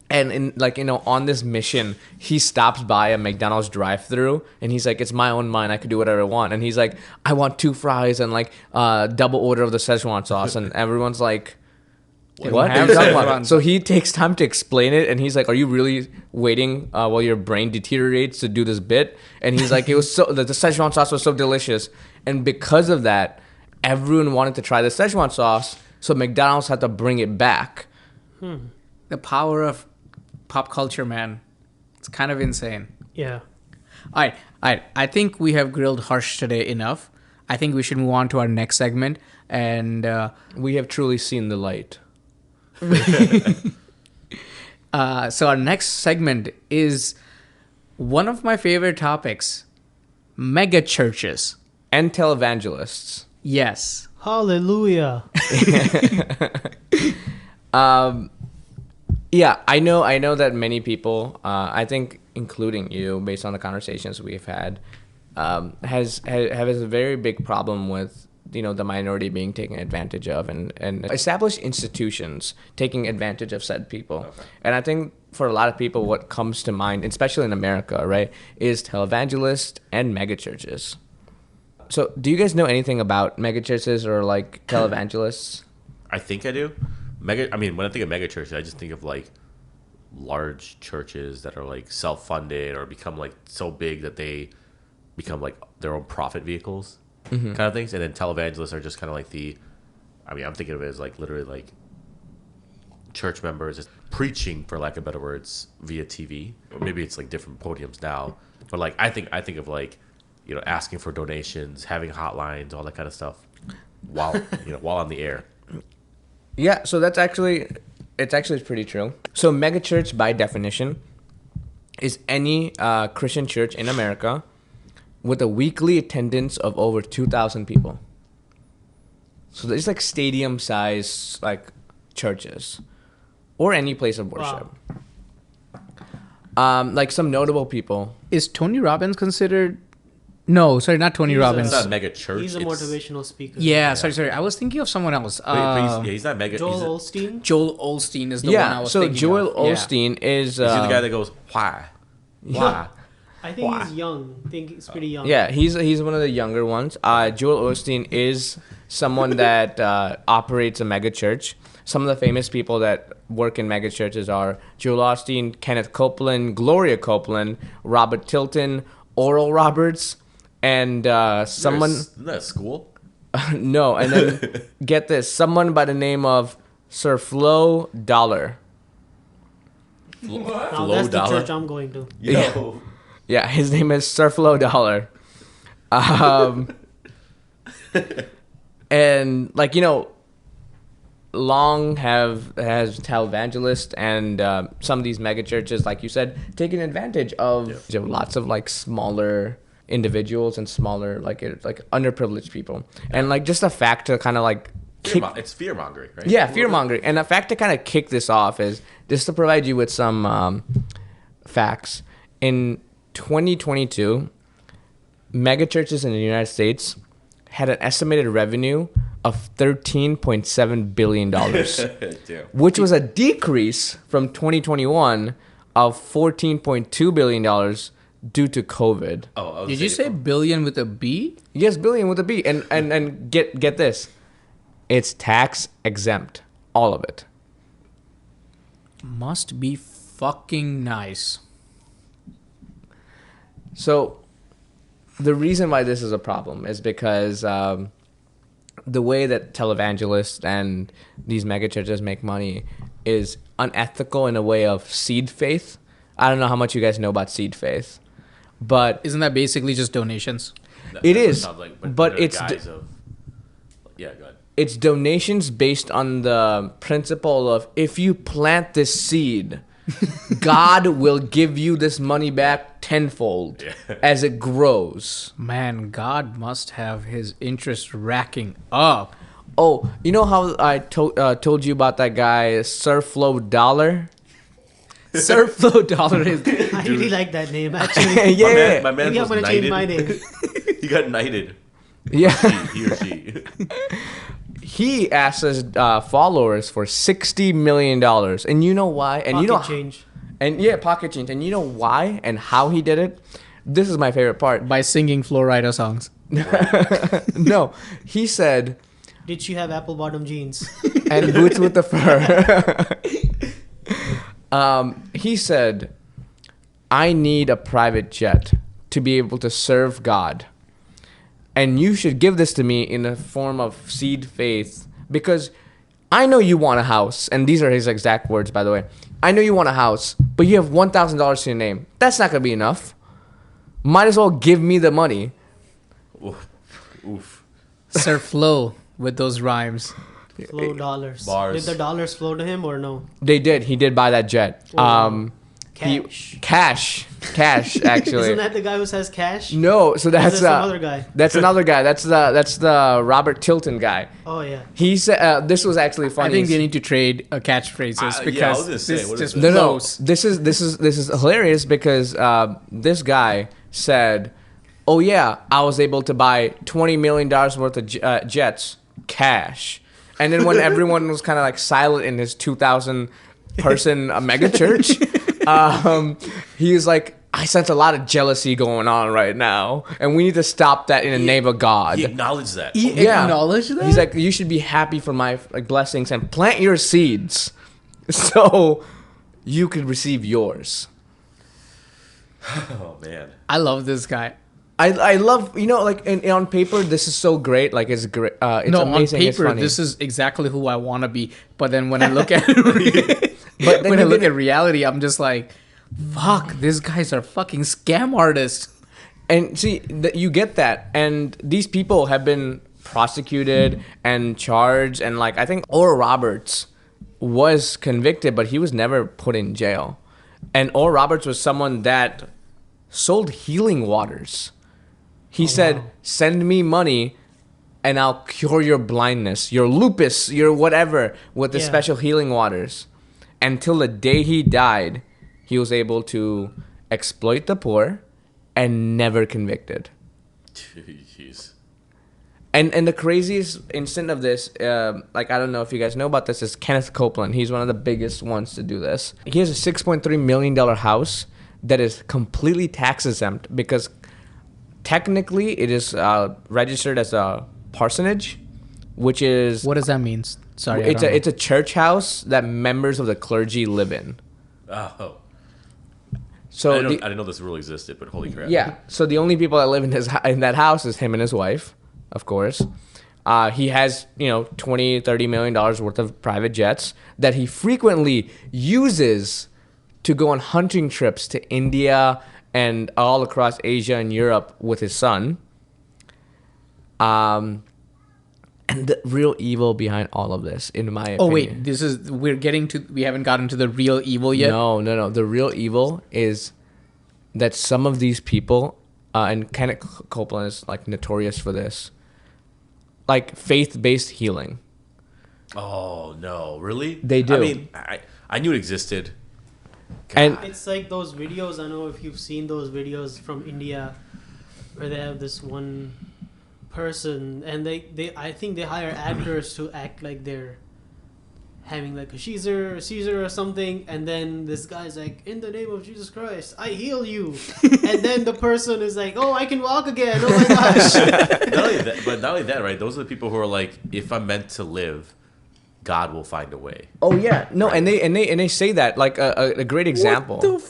And on this mission, he stops by a McDonald's drive-thru, and he's like, "It's my own mind. I could do whatever I want." And he's like, "I want 2 fries and like double order of the Szechuan sauce." And everyone's like, "What are you talking about?" So he takes time to explain it, and he's like, "Are you really waiting while your brain deteriorates to do this bit?" And he's like, "It was the Szechuan sauce was so delicious." And because of that, everyone wanted to try the Szechuan sauce, so McDonald's had to bring it back. The power of pop culture, man. It's kind of insane. Yeah. All right. I think we have grilled Harsh today enough. I think we should move on to our next segment. And We have truly seen the light. so our next segment is one of my favorite topics, mega churches. And televangelists. Yes. Hallelujah. Yeah, I know that many people, I think including you, based on the conversations we've had, has a very big problem with the minority being taken advantage of and established institutions taking advantage of said people. Okay. And I think for a lot of people, what comes to mind, especially in America, right, is televangelists and megachurches. So do you guys know anything about megachurches or like televangelists? I think I do. When I think of mega churches, I just think of like large churches that are like self-funded or become like so big that they become like their own profit vehicles, kind of things. And then televangelists are just kind of like I'm thinking of it as like literally like church members just preaching, for lack of better words, via TV. Or maybe it's like different podiums now, but like I think of like asking for donations, having hotlines, all that kind of stuff, while on the air. Yeah, so that's actually It's actually pretty true. So megachurch, by definition, is any Christian church in America with a weekly attendance of over 2,000 people. So there's like stadium size like churches or any place of worship. Wow. Like some notable people. Is Tony Robbins considered? No, sorry, not Tony He's Robbins. It's not mega church. He's a it's- motivational speaker. Yeah, sorry. I was thinking of someone else. he's not mega. Joel he's Osteen. Joel Osteen is the one I Yeah, was so thinking Joel of. Yeah. Osteen is... he the guy that goes, why? Why? I think Wow. he's young. I think he's pretty young. Yeah, he's one of the younger ones. Joel Osteen is someone that operates a mega church. Some of the famous people that work in mega churches are Joel Osteen, Kenneth Copeland, Gloria Copeland, Robert Tilton, Oral Roberts, and someone... Isn't that a school? No, and then get this, someone by the name of Sir Flo Dollar. Now that's the church I'm going to. Yo. Yeah, his name is Sir Flo Dollar. And like, you know, long has televangelist and some of these mega churches, like you said, taking advantage of lots of like smaller individuals and smaller like underprivileged people. And like just a fact to kind of like It's fear mongering, right? yeah, fear mongering. And the fact to kind of kick this off is just to provide you with some facts. In 2022, mega churches in the United States had an estimated revenue of $13.7 billion, Damn. which was a decrease from 2021 of $14.2 billion due to COVID. Oh, I was Did you say saying- billion with a B? Yes, billion with a B. And get this. It's tax exempt. All of it. Must be fucking nice. So the reason why this is a problem is because the way that televangelists and these mega churches make money is unethical in a way of seed faith. I don't know how much you guys know about seed faith, but Isn't that basically just donations? It That's what is, sounds like, but under it's guise of, yeah, go ahead. it's donations based on the principle of if you plant this seed, God will give you this money back tenfold as it grows. Man, God must have his interest racking up. Oh, you know how I told you about that guy, Sir Flo Dollar? Sir Flo Dollar is. I really like that name, actually. Yeah, My man Maybe I'm was going to change knighted. my name. He got knighted. yeah. He or she. He asked his followers for $60 million. And you know why? And you know Pocket change. And yeah, pocket change. And you know why and how he did it? This is my favorite part. By singing Flo Rida songs. No, he said, Did she have apple bottom jeans? and boots with the fur. He said, I need a private jet to be able to serve God. And you should give this to me in the form of seed faith because I know you want a house. And these are his exact words, by the way. I know you want a house, but you have $1,000 to your name. That's not going to be enough. Might as well give me the money. Oof. Oof. Sir Flo with those rhymes. Flow dollars. Bars. Did the dollars flow to him or no? They did. He did buy that jet. Wow. Cash, Cash. actually. Isn't that the guy who says cash? No, so Or is that's that some other guy? That's another guy. That's the Robert Tilton guy. Oh, yeah. He said this was actually I funny. think they need to trade catchphrases because yeah, I was gonna say, this what just is no, flows. no. This is hilarious because this guy said, "Oh yeah, I was able to buy $20 million worth of jets cash," and then when everyone was kind of like silent in his 2,000 person mega church, he was like, I sense a lot of jealousy going on right now, and we need to stop that in the name of God. He acknowledged that. He Yeah. acknowledged that? He's like, you should be happy for my like blessings and plant your seeds, so you could receive yours. Oh man. I love this guy. I love, you know, like and on paper this is so great, like it's great. It's No, amazing. on it's paper, funny. this is exactly who I want to be. But then when I look at it, But then when I you look get- at reality, I'm just like, fuck, these guys are fucking scam artists. And see, you get that. And these people have been prosecuted and charged. And like, I think Oral Roberts was convicted, but he was never put in jail. And Oral Roberts was someone that sold healing waters. He said, wow. send me money and I'll cure your blindness, your lupus, your whatever, with the Yeah. special healing waters. Until the day he died, he was able to exploit the poor and never convicted. Jeez. And the craziest instant of this, like, I don't know if you guys know about this, is Kenneth Copeland. He's one of the biggest ones to do this. He has a $6.3 million house that is completely tax exempt because technically it is registered as a parsonage, which is... What does that mean? Sorry, It's a church house that members of the clergy live in. Oh. So I didn't know this rule existed, but holy crap. yeah, so the only people that live in that house is him and his wife, of course. He has, $20-30 million worth of private jets that he frequently uses to go on hunting trips to India and all across Asia and Europe with his son. And the real evil behind all of this, in my opinion. Oh wait, we haven't gotten to the real evil yet. No. The real evil is that some of these people, and Kenneth Copeland is like notorious for this, like faith-based healing. Oh no, really? They do. I mean, I knew it existed. And It's like those videos. I don't know if you've seen those videos from India, where they have this one person, and I think they hire actors to act like they're having like a seizure or something, and then this guy's like, in the name of Jesus Christ, I heal you, and then the person is like, oh, I can walk again. Oh my gosh. Not only that, right? Those are the people who are like, if I'm meant to live, God will find a way. oh yeah, no, and they say that like a great example.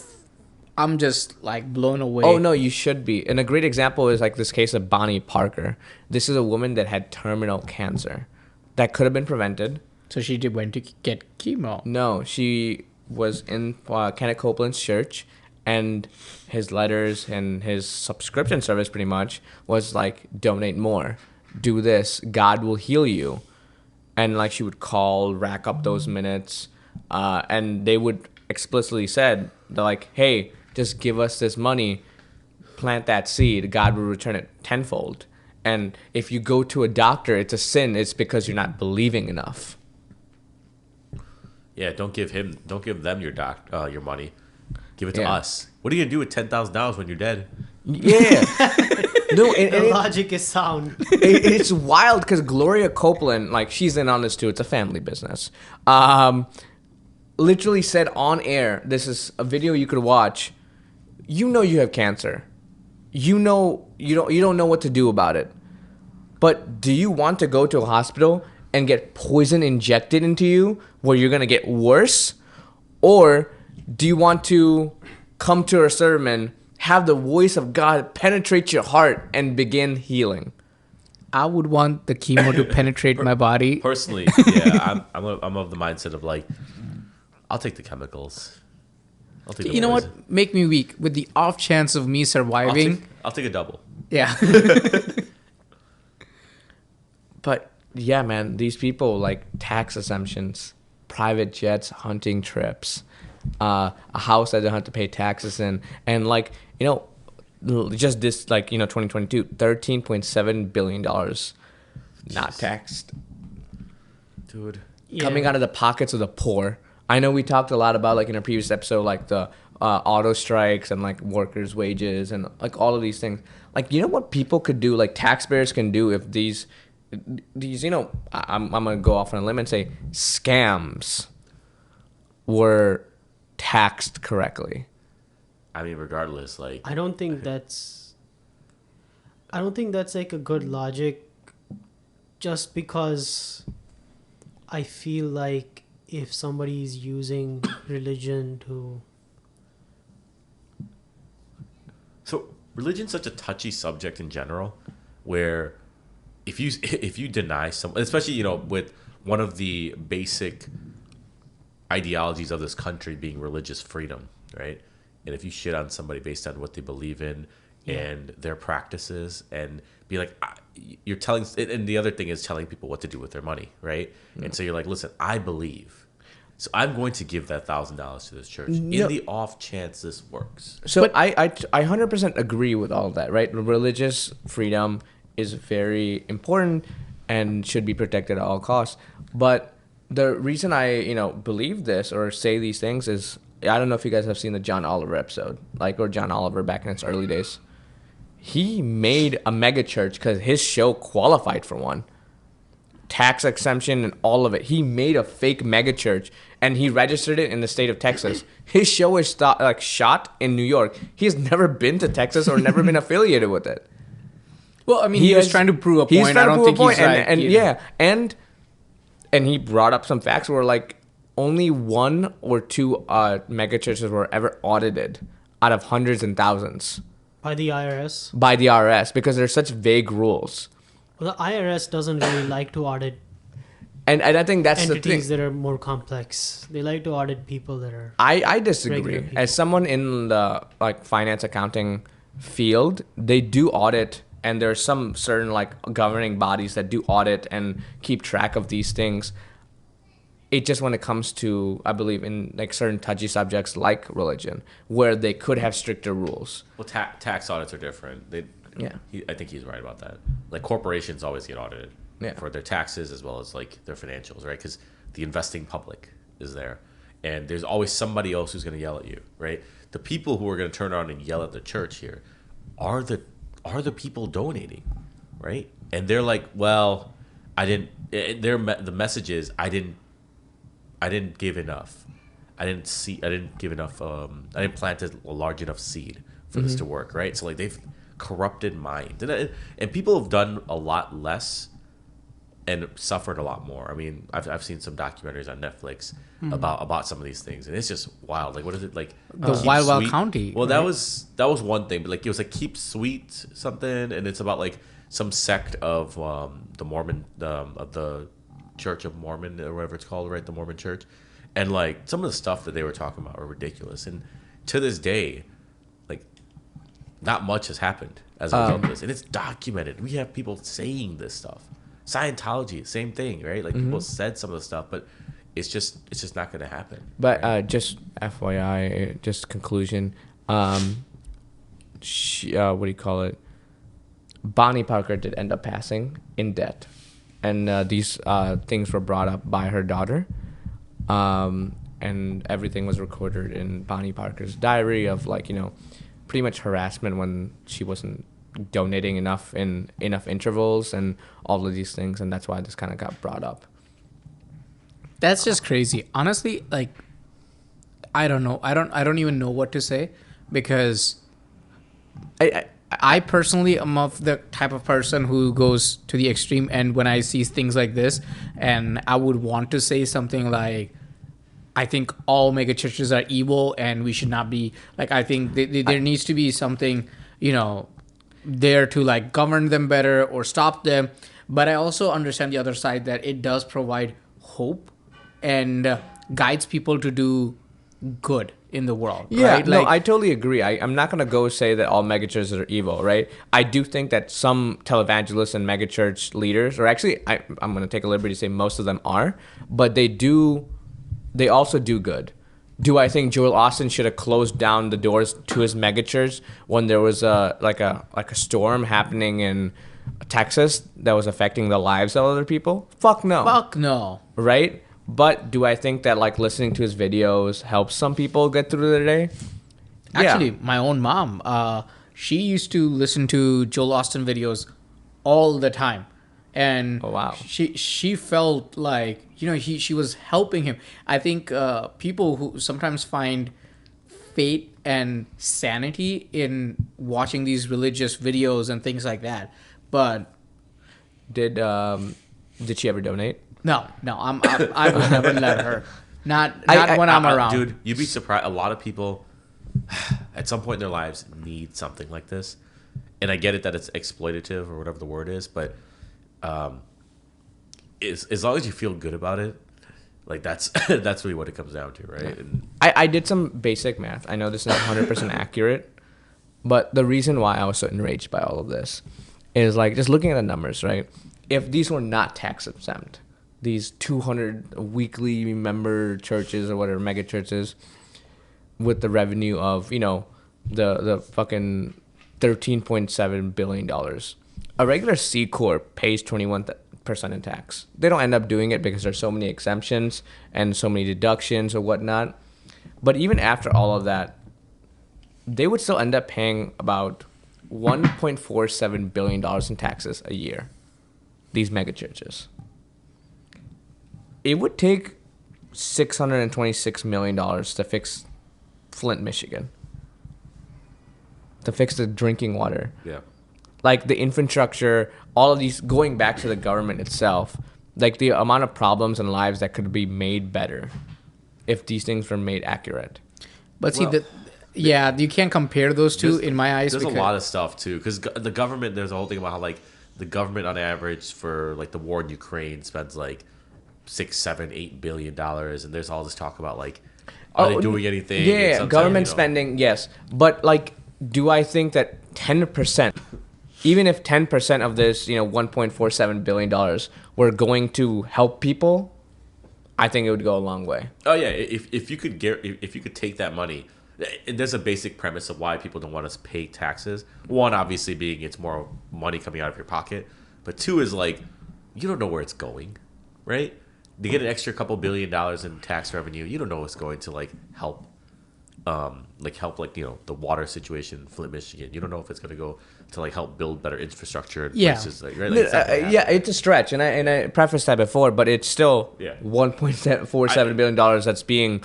I'm just like blown away. Oh no, you should be. And a great example is like this case of Bonnie Parker. This is a woman that had terminal cancer that could have been prevented. So she went to get chemo. No, she was in Kenneth Copeland's church, and his letters and his subscription service pretty much was like, donate more, do this, God will heal you. And like she would call, rack up those minutes, and they would explicitly said, they're like, hey, just give us this money, plant that seed, God will return it tenfold. And if you go to a doctor, it's a sin. It's because you're not believing enough. Yeah, don't give them your money. Give it to Yeah. us. What are you gonna do with $10,000 when you're dead? Yeah. No, The logic is sound. it's wild because Gloria Copeland, like, she's in on this too. It's a family business. Literally said on air, this is a video you could watch. You know you have cancer. You know you don't know what to do about it. But do you want to go to a hospital and get poison injected into you where you're gonna get worse? Or do you want to come to a sermon, have the voice of God penetrate your heart and begin healing? I would want the chemo to penetrate my body. Personally, yeah, I'm of the mindset of like, I'll take the chemicals. I'll take the You know poison. what? Make me weak. With the off chance of me surviving. I'll take a double. Yeah. But yeah, man, these people, like, tax exemptions, private jets, hunting trips, a house that they don't have to pay taxes in, and like, just this, like, 2022, $13.7 billion not taxed, Dude. coming out of the pockets of the poor. I know we talked a lot about, like, in a previous episode, like the auto strikes and like workers' wages and like all of these things. Like, you know what people could do, like taxpayers can do, if these I'm gonna go off on a limb and say scams were taxed correctly. I mean, regardless, like, I don't think that's like a good logic, just because I feel like if somebody's using religion to... so religion's such a touchy subject in general, where if you deny someone, especially with one of the basic ideologies of this country being religious freedom, right? And if you shit on somebody based on what they believe in and their practices, and be like, you're telling, and the other thing is telling people what to do with their money, right? And so you're like, listen, I believe. So I'm going to give that $1,000 to this church in the off chance this works. So I 100% agree with all of that, right? Religious freedom is very important and should be protected at all costs. But the reason I, believe this or say these things is, I don't know if you guys have seen the John Oliver episode, or John Oliver back in its early days. He made a mega church because his show qualified for one. Tax exemption and all of it. He made a fake mega church and he registered it in the state of Texas. His show is shot in New York. He's never been to Texas or never been affiliated with it. Well, I mean, he was trying to prove a point. I don't think he's right. And he brought up some facts where only 1 or 2 mega churches were ever audited out of hundreds and thousands. By the IRS? By the IRS, because there's such vague rules. Well, the IRS doesn't really like to audit and I think that's the thing. Entities that are more complex. They like to audit people that are I disagree. As someone in the finance accounting field, they do audit, and there's some certain governing bodies that do audit and keep track of these things. It just when it comes to, I believe, in certain touchy subjects like religion, where they could have stricter rules. Well, tax audits are different. I think he's right about that. Corporations always get audited for their taxes as well as their financials, right? Because the investing public is there, and there's always somebody else who's going to yell at you, right? The people who are going to turn around and yell at the church here are the people donating, right? And they're like, well, I didn't. The message is I didn't give enough. I didn't give enough. I didn't plant a large enough seed for this to work, right? So they've corrupted mind, and people have done a lot less and suffered a lot more. I mean, I've seen some documentaries on Netflix about some of these things, and it's just wild. What is it like? The Wild County. Well, right? that was one thing, but it was Keep Sweet something, and it's about some sect of the Mormon of the Church of Mormon or whatever it's called, right? The Mormon Church, and some of the stuff that they were talking about are ridiculous, and to this day, not much has happened as a result of this, and it's documented. We have people saying this stuff. Scientology, same thing, right? People said some of the stuff, but it's just not going to happen. But right? Just FYI, just conclusion. What do you call it? Bonnie Parker did end up passing in debt, and these things were brought up by her daughter, and everything was recorded in Bonnie Parker's diary of pretty much harassment when she wasn't donating enough in enough intervals and all of these things, and that's why this kind of got brought up. That's just crazy. Honestly, I don't know. I don't even know what to say, because I personally am of the type of person who goes to the extreme end when I see things like this, and I would want to say something like, I think all mega churches are evil and we should not be I think there needs to be something, there to govern them better or stop them. But I also understand the other side, that it does provide hope and guides people to do good in the world. Yeah, right? No, I totally agree. I'm not going to go say that all megachurches are evil, right? I do think that some televangelists and megachurch leaders, or actually I'm going to take a liberty to say most of them are, but they also do good. Do I think Joel Austin should have closed down the doors to his megachurch when there was a storm happening in Texas that was affecting the lives of other people? Fuck no. Fuck no. Right? But do I think that listening to his videos helps some people get through their day? Actually, my own mom, she used to listen to Joel Austin videos all the time. And oh, wow. she felt like, she was helping him. I think people who sometimes find fate and sanity in watching these religious videos and things like that. But did she ever donate? No, I would never let her. Not when I'm around. Dude, you'd be surprised. A lot of people at some point in their lives need something like this. And I get it that it's exploitative or whatever the word is, but as long as you feel good about it, that's really what it comes down to, right? Yeah. And I did some basic math. I know this is not 100% accurate, but the reason why I was so enraged by all of this is just looking at the numbers, right? If these were not tax exempt, these 200 weekly member churches or whatever, mega churches, with the revenue of, the fucking $13.7 billion. A regular C Corp pays 21% in tax. They don't end up doing it because there's so many exemptions and so many deductions or whatnot. But even after all of that, they would still end up paying about $1.47 billion in taxes a year. These mega churches. It would take $626 million to fix Flint, Michigan. To fix the drinking water. Yeah. Like the infrastructure, all of these, going back to the government itself, like the amount of problems and lives that could be made better if these things were made accurate. But see, you can't compare those two in my eyes. There's a lot of stuff too, because the government. There's a whole thing about how like the government on average for like the war in Ukraine spends like $6, $7, $8 billion, and there's all this talk about like, are they doing anything? Yeah, government spending, yes, but like, do I think that 10%, even if 10% of this, $1.47 billion were going to help people, I think it would go a long way. Oh yeah, if you could take that money, there's a basic premise of why people don't want to pay taxes. One, obviously, being it's more money coming out of your pocket, but two is like you don't know where it's going, right? To get an extra couple $1 billion in tax revenue, you don't know what's going to help the water situation in Flint, Michigan. You don't know if it's going to go to help build better infrastructure in places right. It's a stretch, and I prefaced that before, but it's still $1.47 billion that's being,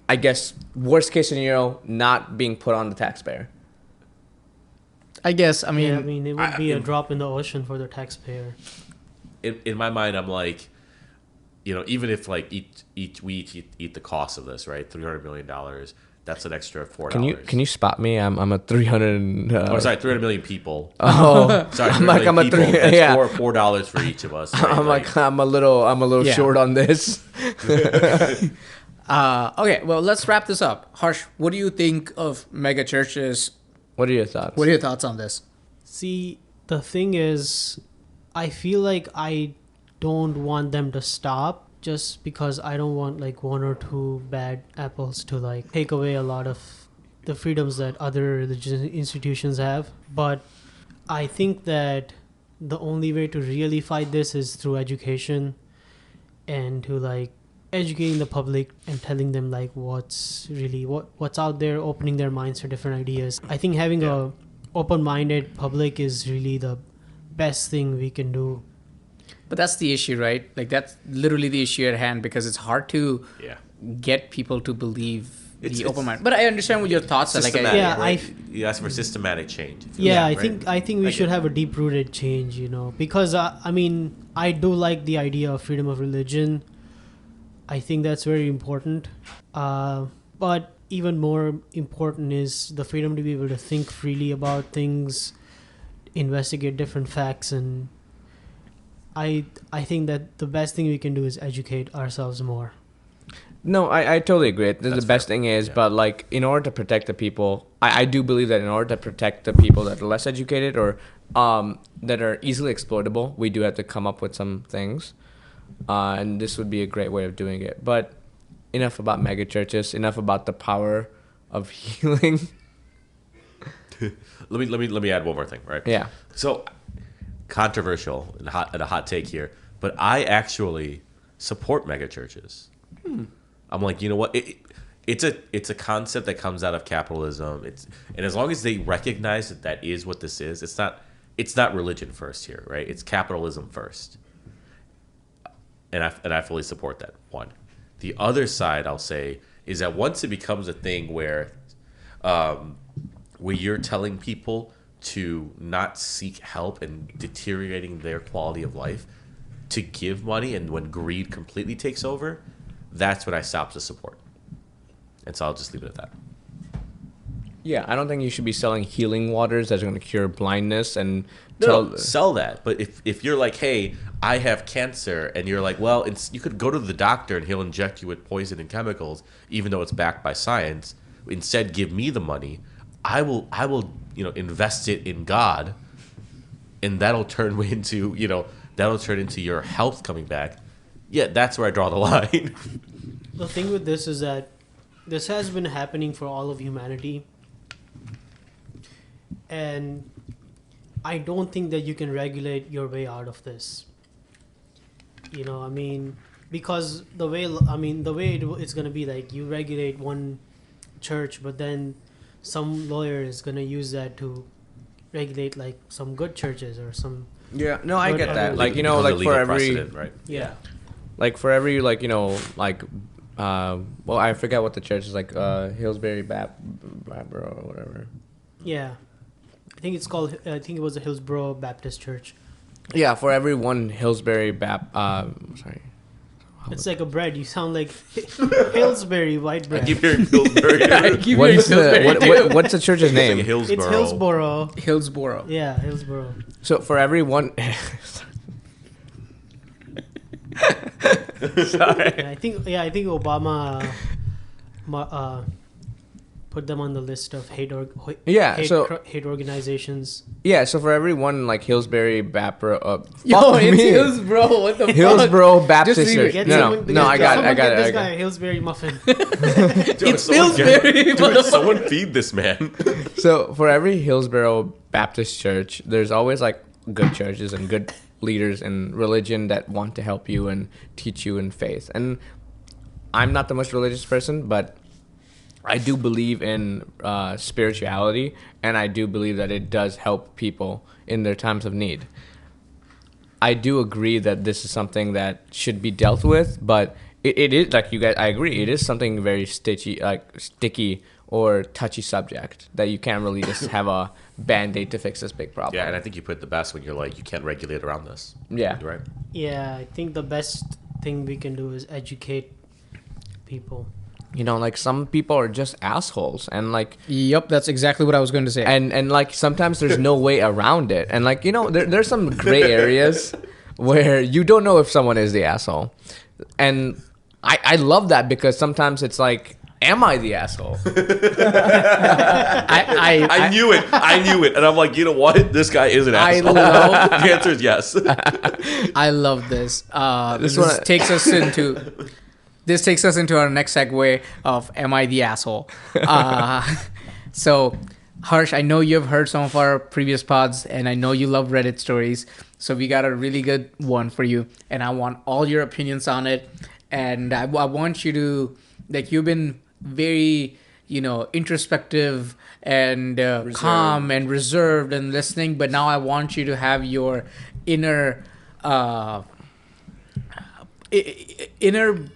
I guess, worst case scenario, not being put on the taxpayer. I guess. I mean, it would be a drop in the ocean for the taxpayer. In my mind, I'm like, even if we eat the cost of this, right? $300 million. That's an extra $4. Can you spot me? I'm a 300. Sorry, 300 million people. Oh, sorry, I'm like I'm a people. That's $4 for each of us. Right? I'm a little short on this. okay, well, let's wrap this up. Harsh, what do you think of mega churches? What are your thoughts? What are your thoughts on this? See, the thing is, I feel like I don't want them to stop just because I don't want one or two bad apples to take away a lot of the freedoms that other religious institutions have. But I think that the only way to really fight this is through education and to educating the public and telling them what's out there, opening their minds to different ideas. I think having a open-minded public is really the best thing we can do. But that's the issue, right? That's literally the issue at hand, because it's hard to get people to believe the open mind. But I understand what your thoughts are. You ask for systematic change. I think we should have a deep-rooted change, because I do like the idea of freedom of religion. I think that's very important. But even more important is the freedom to be able to think freely about things, investigate different facts, and I think that the best thing we can do is educate ourselves more. No, I totally agree. The best thing is, but in order to protect the people, I do believe that in order to protect the people that are less educated or that are easily exploitable, we do have to come up with some things. And this would be a great way of doing it. But enough about mega churches, enough about the power of healing. Let me add one more thing, right? Yeah. So, controversial and a hot take here, but I actually support mega churches. I'm like, you know what? It's a concept that comes out of capitalism. And as long as they recognize that is what this is, it's not religion first here, right? It's capitalism first. And I fully support that one. The other side, I'll say, is that once it becomes a thing where you're telling people to not seek help and deteriorating their quality of life, to give money, and when greed completely takes over, that's when I stop to support. And so I'll just leave it at that. Yeah, I don't think you should be selling healing waters that's going to cure blindness and sell that. But if you're like, hey, I have cancer, and you're like, well, you could go to the doctor and he'll inject you with poison and chemicals, even though it's backed by science. Instead, give me the money. I will invest it in God, and that'll turn into your health coming back. Yeah, that's where I draw the line. The thing with this is that this has been happening for all of humanity, and I don't think that you can regulate your way out of this. I mean, because the way it's gonna be like you regulate one church, but then some lawyer is gonna use that to regulate like some good churches or some. Yeah, no, I get that. Like, Becomes a like legal for every, precedent, right? Yeah. like for every, like, well, I forget what the church is, like, Hillsbury Baptist or whatever. Yeah. I think it was the Hillsborough Baptist Church. Yeah, for every one Hillsbury sorry. It's like a bread. You sound like Hillsbury white I bread. keep hearing Pillsbury. What's the church's It's name? like Hillsborough. It's Hillsborough. Hillsborough. Yeah, Hillsborough. So for every one, sorry. Yeah, I think Obama put them on the list of hate organizations. Yeah, so for every one, like, Hillsbury Baptist, Yo, it's Hillsborough. What the fuck? Hillsborough Baptist Just leave Church. it. I got it. This guy a Hillsbury muffin. It's Pillsbury. Dude, someone feed this man. So for every Hillsborough Baptist church, there's always, like, good churches and good leaders in religion that want to help you and teach you in faith. And I'm not the most religious person, but I do believe in spirituality, and I do believe that it does help people in their times of need. I do agree that this is something that should be dealt with, but it is, like you guys, I agree, it is something very sticky or touchy subject that you can't really just have a band-aid to fix this big problem. Yeah, and I think you put it the best when you're like, you can't regulate around this. Yeah. You're right. Yeah, I think the best thing we can do is educate people. Like, some people are just assholes, and, like, Yep, that's exactly what I was going to say. and like, sometimes there's no way around it, and, like, there's some gray areas where you don't know if someone is the asshole, and I love that, because sometimes it's like, am I the asshole? I knew it. And I'm like, you know what? This guy is an asshole. The answer is yes. I love this. This takes us into our next segue of Am I the Asshole? So, Harsh, I know you've heard some of our previous pods, and I know you love Reddit stories. So we got a really good one for you, and I want all your opinions on it. And I want you to, like, you've been very, introspective and calm and reserved and listening, but now I want you to have your inner...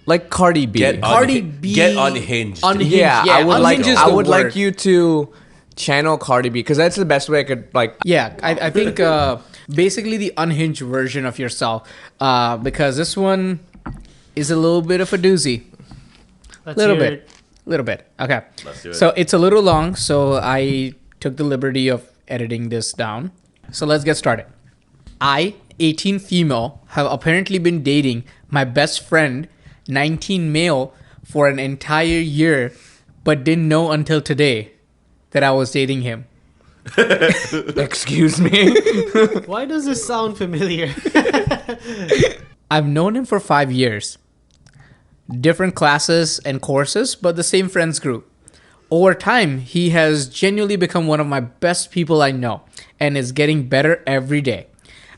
Like Cardi B. Get unhinged. Yeah, I would unhinged like you to channel Cardi B, because that's the best way I could, like. Yeah, I think basically the unhinged version of yourself, because this one is a little bit of a doozy. Little bit. Okay. Let's do it. So it's a little long, so I took the liberty of editing this down. So let's get started. I, 18 female, have apparently been dating my best friend, 19 male, for an entire year, but didn't know until today that I was dating him. Excuse me? Why does this sound familiar? I've known him for 5 years. Different classes and courses, but the same friends group. Over time, he has genuinely become one of my best people I know, and is getting better every day.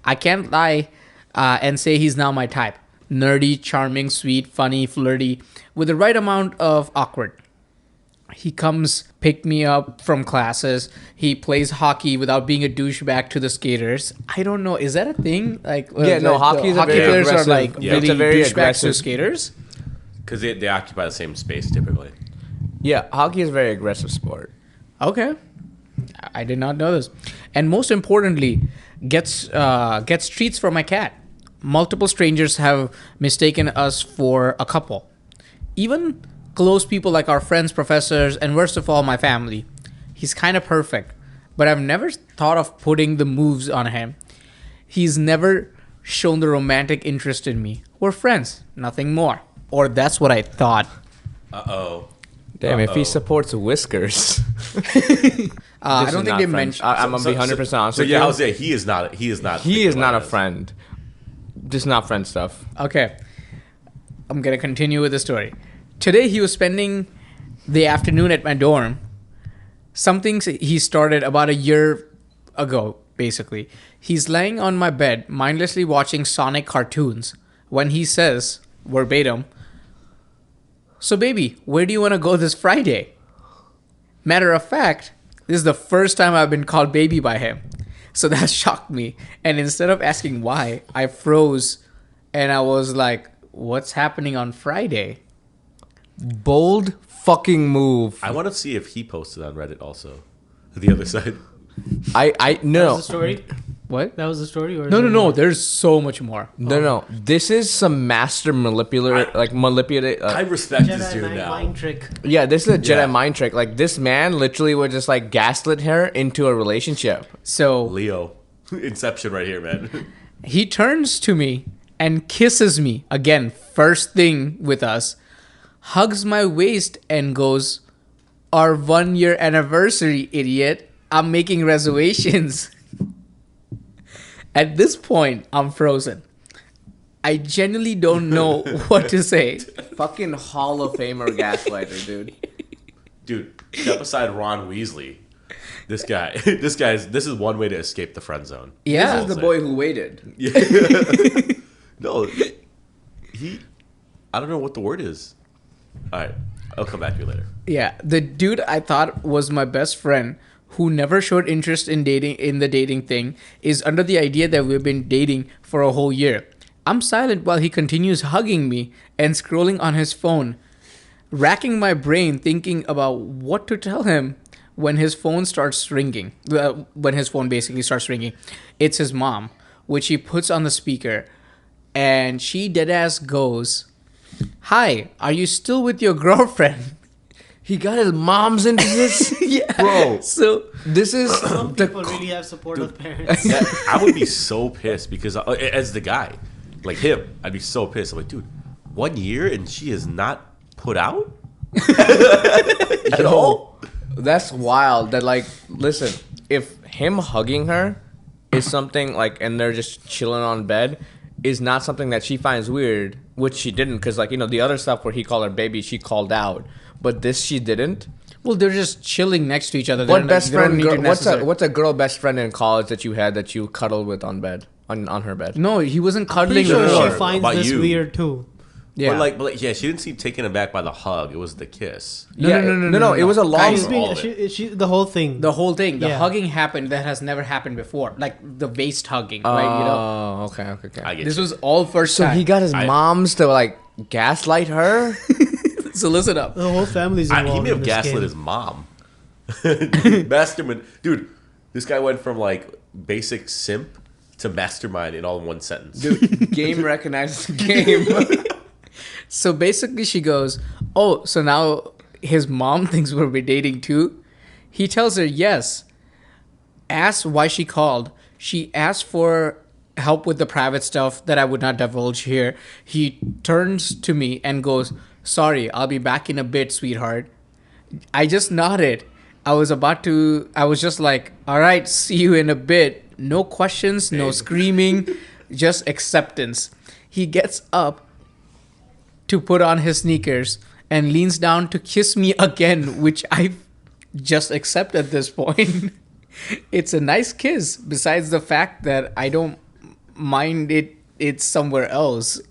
I can't lie and say he's now my type. Nerdy, charming, sweet, funny, flirty, with the right amount of awkward. He comes pick me up from classes. He plays hockey without being a douchebag to the skaters. I don't know. Is that a thing? Like, hockey is a hockey very players are aggressive. like Yeah. really It's a very douchebags to aggressive- skaters. Because they occupy the same space typically. Yeah, hockey is a very aggressive sport. Okay, I did not know this. And most importantly, gets treats for my cat. Multiple strangers have mistaken us for a couple. Even close people like our friends, professors, and worst of all, my family. He's kind of perfect, but I've never thought of putting the moves on him. He's never shown the romantic interest in me. We're friends, nothing more. Or that's what I thought. Uh-oh. Damn, if he supports whiskers. I don't think they mentioned. I'm gonna be 100% honest So with yeah, you. I would say he is not. He is not a friend. Just not friend stuff. Okay. I'm going to continue with the story. Today, he was spending the afternoon at my dorm. Something he started about a year ago, basically. He's laying on my bed, mindlessly watching Sonic cartoons, when he says, verbatim, "So baby, where do you want to go this Friday?" Matter of fact, this is the first time I've been called baby by him. So that shocked me. And instead of asking why, I froze and I was like, what's happening on Friday? Bold fucking move. I want to see if he posted on Reddit also. The other side. I That no. was the story. What? That was the story, or is No, there no, no. more? There's so much more. No. This is some master manipulator, manipulate. I respect this Jedi dude Knight now. mind trick. Yeah, this is a Jedi Yeah. mind trick. Like, this man literally would just like gaslit her into a relationship. So Leo. Inception right here, man. he turns to me and kisses me again, first thing with us, hugs my waist and goes, "Our 1 year anniversary, idiot. I'm making reservations." At this point, I'm frozen. I genuinely don't know what to say. Fucking Hall of Famer gaslighter, dude. Dude, step aside Ron Weasley. This guy. This is one way to escape the friend zone. Yeah. This is the boy who waited. Yeah. No. I don't know what the word is. Alright. I'll come back to you later. Yeah, the dude I thought was my best friend, who never showed interest in the dating thing, is under the idea that we've been dating for a whole year. I'm silent while he continues hugging me and scrolling on his phone, racking my brain thinking about what to tell him when his phone starts ringing. When his phone basically starts ringing. It's his mom, which he puts on the speaker, and she deadass goes, "Hi, are you still with your girlfriend?" He got his moms into this? Yeah. Bro, So this is Some the people really have supportive parents. Yeah, I would be so pissed because as the guy, like him, I'd be so pissed. I'm like, dude, 1 year and she is not put out at all. That's wild. That, like, listen, if him hugging her is something like, and they're just chilling on bed, is not something that she finds weird, which she didn't, because, like, you know, the other stuff where he called her baby, she called out, but this she didn't. well, they're just chilling next to each other. What best They don't friend? need to What's a girl best friend in college that you had that you cuddled with on bed on her bed? No, he wasn't Pretty cuddling sure before. she finds About this you. weird too. Yeah. But like, yeah, she didn't seem taken aback by the hug. It was the kiss. No. It was a long. She's all being, of she, the whole thing. the whole thing, the Yeah. hugging happened that has never happened before, like the waist hugging, right? You know, Oh, okay. I get this you. was all first So time. he got his I- moms to like gaslight her. So listen up. The whole family's involved. He may have in this gaslit game. his mom. Mastermind, dude. This guy went from like basic simp to mastermind in all in one sentence. Dude, game recognizes game. So basically, she goes, "Oh, so now his mom thinks we're dating too?" He tells her yes. Asks why she called. She asked for help with the private stuff that I would not divulge here. He turns to me and goes, "Sorry, I'll be back in a bit, sweetheart." I just nodded. I was just like, "All right, see you in a bit." No questions, no Babe. screaming, just acceptance. He gets up to put on his sneakers and leans down to kiss me again, which I just accept at this point. It's a nice kiss, besides the fact that I don't mind it's somewhere else.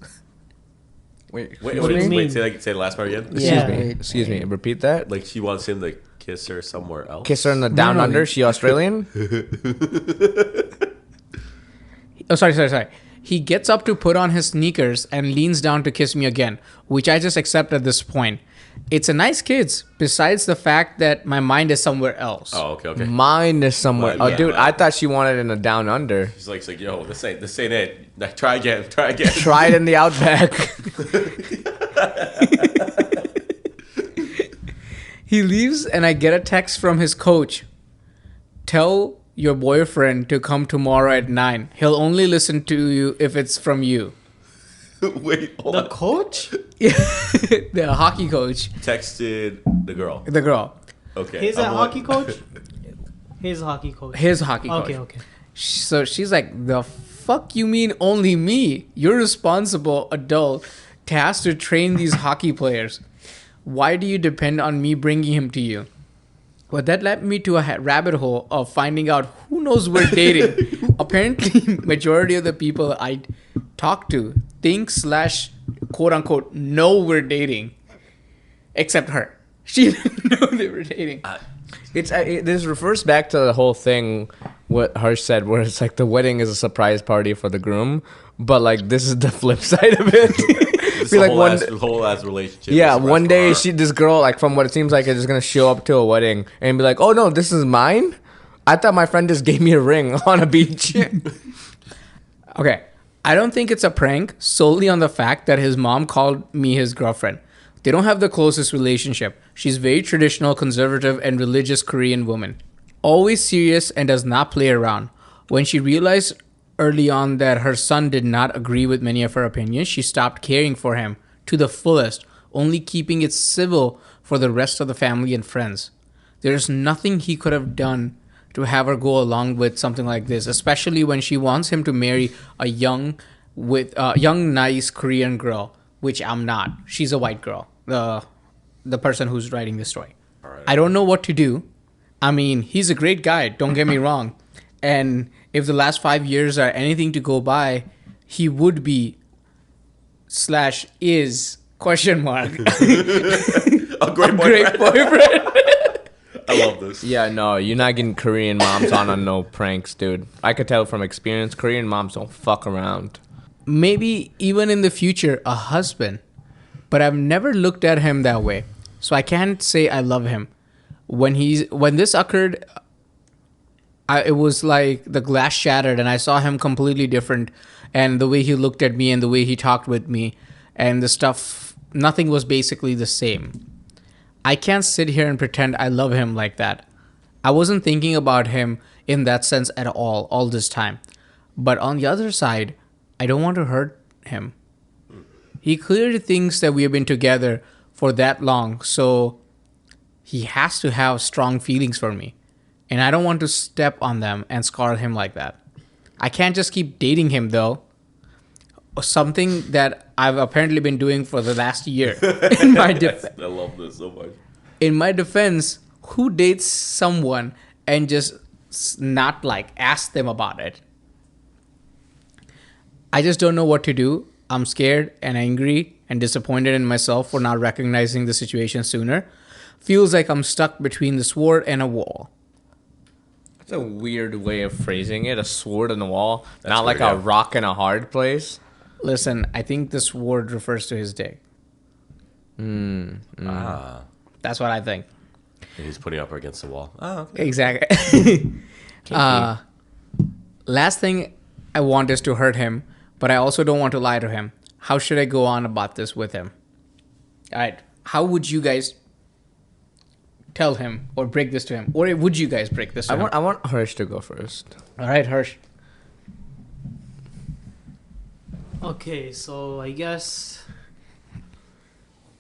Wait, What do you mean? Say the last part again. Yeah. Excuse me. Repeat that. Like she wants him to kiss her somewhere else. Kiss her in the down no, under. She Australian? Oh, sorry. He gets up to put on his sneakers and leans down to kiss me again, which I just accept at this point. It's a nice kiss, besides the fact that my mind is somewhere else. Oh, okay. Mine is somewhere. Well, Oh, yeah. dude, I thought she wanted it in the down under. He's like, yo, this ain't it. Like, try again. Try it in the outback. He leaves and I get a text from his coach. "Tell your boyfriend to come tomorrow at 9. He'll only listen to you if it's from you." Wait, hold The on. coach? The hockey coach, Texted the girl. the girl, Okay. He's a I'm hockey like- coach? His hockey coach. his hockey coach. Okay. So she's like, "The fuck you mean only me? You're responsible adult tasked to train these hockey players. Why do you depend on me bringing him to you? Well, that led me to a rabbit hole of finding out who knows we're dating. Apparently, majority of the people I talk to think / quote unquote know we're dating, except her. She didn't know they were dating. This refers back to the whole thing what Harsh said, where it's like the wedding is a surprise party for the groom, but like this is the flip side of it. This Be like whole ass relationship. Yeah, is one day restaurant. this girl, like from what it seems like, is just gonna show up to a wedding and be like, "Oh no, this is mine. I thought my friend just gave me a ring on a beach." Okay, I don't think it's a prank solely on the fact that his mom called me his girlfriend. They don't have the closest relationship. She's very traditional, conservative, and religious Korean woman. Always serious and does not play around. When she realized early on that her son did not agree with many of her opinions, she stopped caring for him to the fullest, only keeping it civil for the rest of the family and friends. There's nothing he could have done to have her go along with something like this, especially when she wants him to marry a young, nice Korean girl, which I'm not. She's a white girl, the person who's writing this story. I don't know what to do. I mean, he's a great guy, don't get me wrong. And if the last 5 years are anything to go by, he would be / is question mark A great great boyfriend. I love this. Yeah, no, you're not getting Korean moms on no pranks, dude. I could tell from experience, Korean moms don't fuck around. Maybe even in the future, a husband. But I've never looked at him that way. So I can't say I love him. When this occurred, it was like the glass shattered and I saw him completely different. And the way he looked at me and the way he talked with me and the stuff, nothing was basically the same. I can't sit here and pretend I love him like that. I wasn't thinking about him in that sense at all this time. But on the other side, I don't want to hurt him. He clearly thinks that we have been together for that long, so he has to have strong feelings for me. And I don't want to step on them and scar him like that. I can't just keep dating him though. Something that I've apparently been doing for the last year. In my I love this so much. in my defense, who dates someone and just not like ask them about it? I just don't know what to do. I'm scared and angry and disappointed in myself for not recognizing the situation sooner. Feels like I'm stuck between the sword and a wall. That's a weird way of phrasing it. A sword on the wall, not weird, like a yeah. rock in a hard place. Listen, I think this word refers to his dick. Ah. That's what I think. And he's putting up her against the wall. Oh, okay. Exactly. Last thing I want is to hurt him, but I also don't want to lie to him. How should I go on about this with him? All right. How would you guys tell him or break this to him? Or would you guys break this to him? I want Harsh to go first. All right, Harsh. Okay, so I guess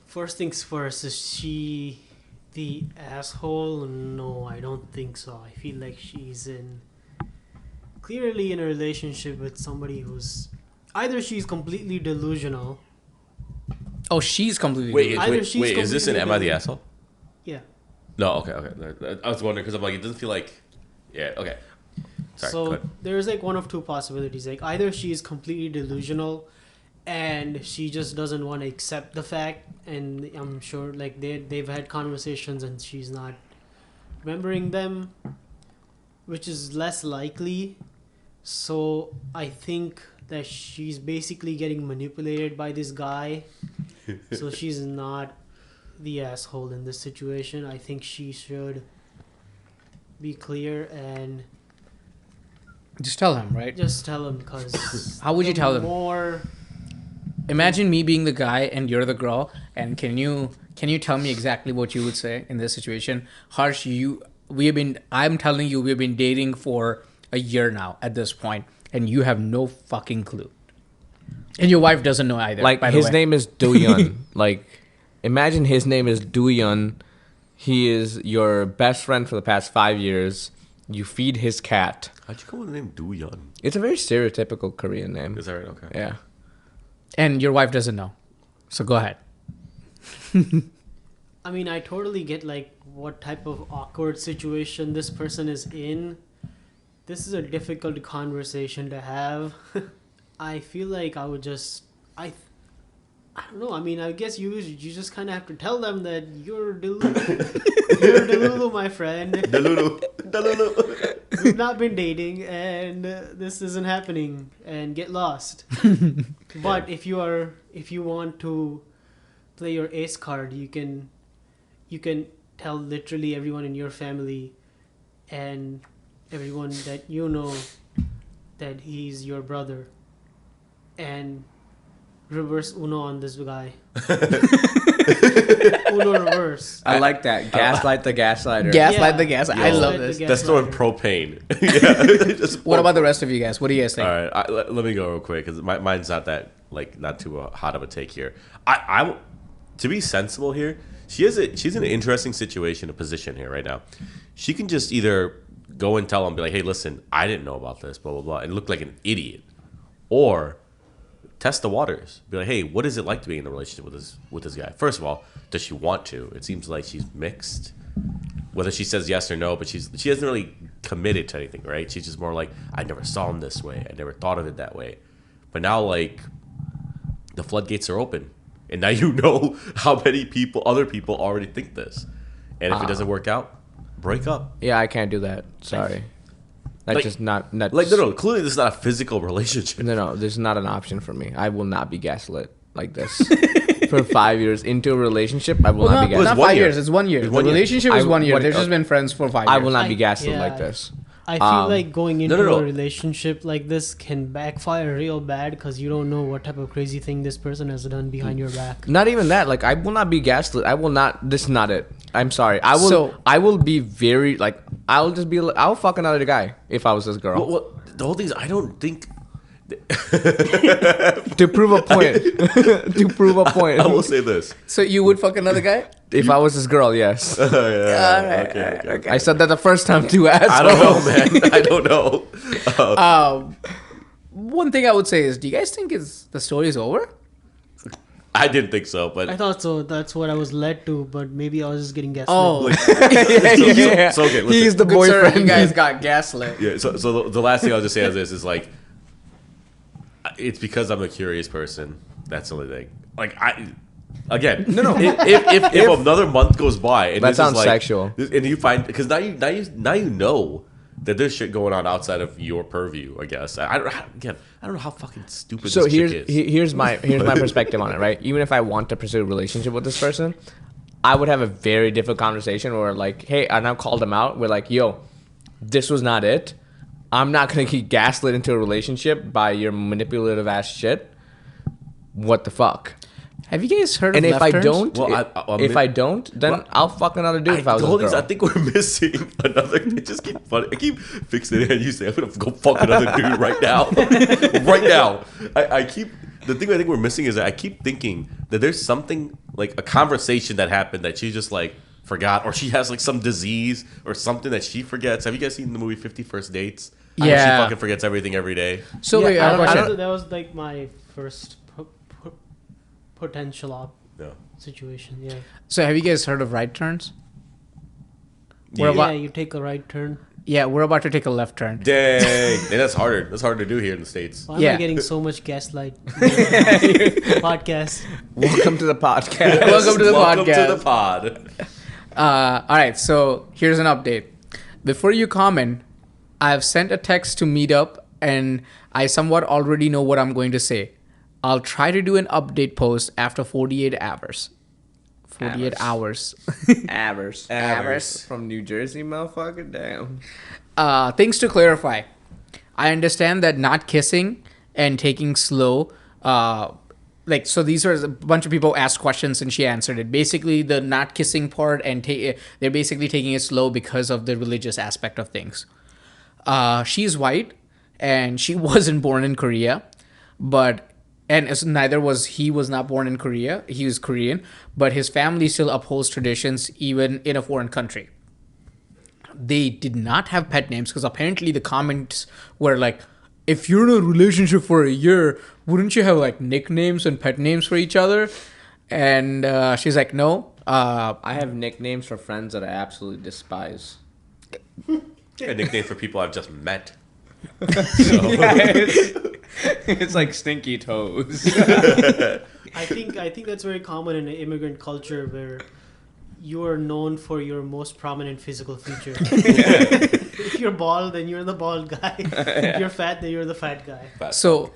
first things first, is she the asshole? No, I don't think so. I feel like she's clearly in a relationship with somebody who's either she's completely delusional. Oh, she's completely Wait, Either wait, she's wait, is this an Am I the completely- Asshole? Yeah. No, okay. I was wondering because I'm like, it doesn't feel like. Yeah, okay. Sorry, go So ahead. there's like one of two possibilities. Like either she's completely delusional and she just doesn't want to accept the fact, and I'm sure like they've had conversations and she's not remembering them, which is less likely. So I think that she's basically getting manipulated by this guy. So she's not the asshole in this situation. I think she should be clear and Just tell him, right? just tell him, because How would you tell him? More Imagine me being the guy and you're the girl. And can you tell me exactly what you would say in this situation? Harsh, I'm telling you, we've been dating for a year now at this point, and you have no fucking clue. And your wife doesn't know either. Like, by the his way. name is Doyun. Like, imagine his name is Doyun. He is your best friend for the past 5 years. You feed his cat. How'd you come with the name Do Yun? It's a very stereotypical Korean name. Is that right? Okay. Yeah. And your wife doesn't know. So go ahead. I mean, I totally get like what type of awkward situation this person is in. This is a difficult conversation to have. I feel like I would just I don't know. I mean, I guess you just kind of have to tell them that you're Delulu. You're Delulu, my friend. Delulu. We've not been dating, and this isn't happening. And get lost. But if you want to play your ace card, you can tell literally everyone in your family and everyone that you know that he's your brother, and reverse Uno on this guy. Uno reverse. I like that. Gaslight the gaslighter. Gaslight the gas. I love Gaslight this. the That's throwing gaslighter. propane. Yeah. Just What about the rest of you guys? What do you guys think? All right, let me go real quick because mine's not that not too hot of a take here. To be sensible here, she's in an interesting situation, a position here right now. She can just either go and tell him, be like, "Hey, listen, I didn't know about this, blah blah blah," and look like an idiot, or test the waters. Be like, "Hey, what is it like to be in a relationship with this guy?" First of all, does she want to? It seems like she's mixed. Whether she says yes or no, but she hasn't really committed to anything, right? She's just more like, I never saw him this way. I never thought of it that way. But now, like, the floodgates are open. And now you know how many other people already think this. And if it doesn't work out, break up. Yeah, I can't do that. Sorry. That's Like- just not Like, no, clearly this is not a physical relationship. No, this is not an option for me. I will not be gaslit like this. For 5 years into a relationship, I will not be Well, gaslit. it's Not 1 5 year. years. It's 1 year. It's The 1 year. relationship is 1 year. what- They've just been friends for 5 years. I will not be gaslit yeah. like this. I feel like going into no. a relationship like this can backfire real bad because you don't know what type of crazy thing this person has done behind your back. Not even that. Like, I will not be gaslit. I will not. This is not it. I'm sorry. So- I will be very like. I'll just be. I'll fuck another guy if I was this girl Well, the whole thing is, I don't think. to prove a point. To prove a point. I will say this. So you would fuck another guy? If I was this girl, yes. Okay. I said that the first time too. Asshole. I don't know, man. I don't know. One thing I would say is, do you guys think the story is over? I didn't think so, but I thought so. That's what I was led to, but maybe I was just getting gaslit. Oh, Yeah. So, okay, listen. He's the good sir, boyfriend. you guys got gaslit. Yeah. So the last thing I'll just say is this: is like, it's because I'm a curious person. That's the only thing. Like again, no. If another month goes by, and That this is sounds like, sexual. and you find because now you know that there's shit going on outside of your purview. I guess I don't know how fucking stupid So this chick is. here's my perspective on it, right? Even if I want to pursue a relationship with this person, I would have a very different conversation where like, hey, and I called him out. We're like, yo, this was not it. I'm not gonna get gaslit into a relationship by your manipulative ass shit. What the fuck? Have you guys heard And of if left I turns? don't, Well, if I don't, then Well, I'll fuck another dude if I was the a whole thing is, girl. I think we're missing another. It just keep funny. I keep fixing it, and you say, "I'm gonna go fuck another dude right now, right now." I keep the thing I think we're missing is that I keep thinking that there's something like a conversation that happened that she just like forgot, or she has like some disease or something that she forgets. Have you guys seen the movie 50 First Dates? How she Yeah. fucking forgets everything every day. So Yeah, wait, I have a I question. That was like my first potential No. situation. Yeah. So have you guys heard of right turns? Yeah. What about- Yeah, you take a right turn. Yeah, we're about to take a left turn. Dang, and that's harder. That's harder to do here in the States. Why am Yeah. I getting so much gaslight podcast? Welcome to the podcast. Welcome to the Welcome podcast. to the pod. All right, so here's an update. Before you comment, I've sent a text to Meetup, and I somewhat already know what I'm going to say. I'll try to do an update post after 48 hours. 48 hours. Avers from New Jersey, motherfucker. Damn. Things to clarify. I understand that not kissing and taking slow, so these are a bunch of people asked questions and she answered it. Basically, the not kissing part and they're basically taking it slow because of the religious aspect of things. She's white and she wasn't born in Korea, neither was he. Was not born in Korea. He was Korean, but his family still upholds traditions even in a foreign country. They did not have pet names because apparently the comments were like, if you're in a relationship for a year, wouldn't you have like nicknames and pet names for each other? And she's like, no. I have nicknames for friends that I absolutely despise. A nickname for people I've just met. It's like stinky toes. I think that's very common in an immigrant culture where you are known for your most prominent physical feature. If you're bald, then you're the bald guy. If you're fat, then you're the fat guy. So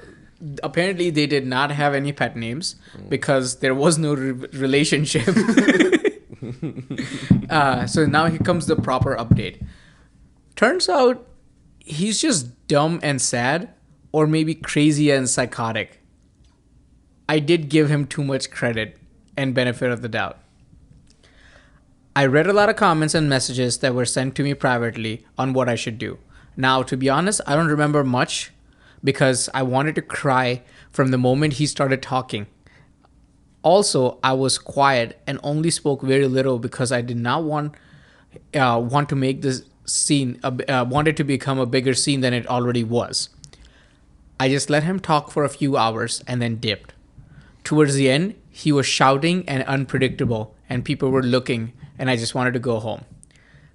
apparently they did not have any pet names because there was no relationship. So now here comes the proper update. Turns out he's just dumb and sad, or maybe crazy and psychotic. I did give him too much credit and benefit of the doubt. I read a lot of comments and messages that were sent to me privately on what I should do. Now, to be honest, I don't remember much because I wanted to cry from the moment he started talking. Also, I was quiet and only spoke very little because I did not want to make this scene, wanted to become a bigger scene than it already was. I just let him talk for a few hours and then dipped. Towards the end, he was shouting and unpredictable, and people were looking, and I just wanted to go home.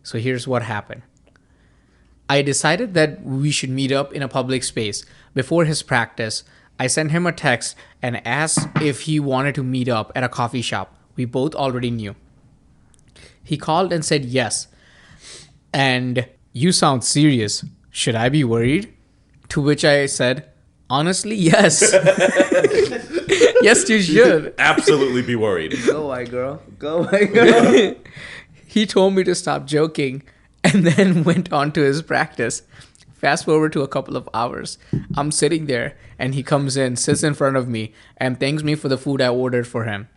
So here's what happened. I decided that we should meet up in a public space. Before his practice, I sent him a text and asked if he wanted to meet up at a coffee shop we both already knew. He called and said yes. And, "You sound serious. Should I be worried?" To which I said, "Honestly, yes." Yes, you should. Absolutely be worried. Go, white girl. Go, white girl. He told me to stop joking and then went on to his practice. Fast forward to a couple of hours. I'm sitting there and he comes in, sits in front of me, and thanks me for the food I ordered for him.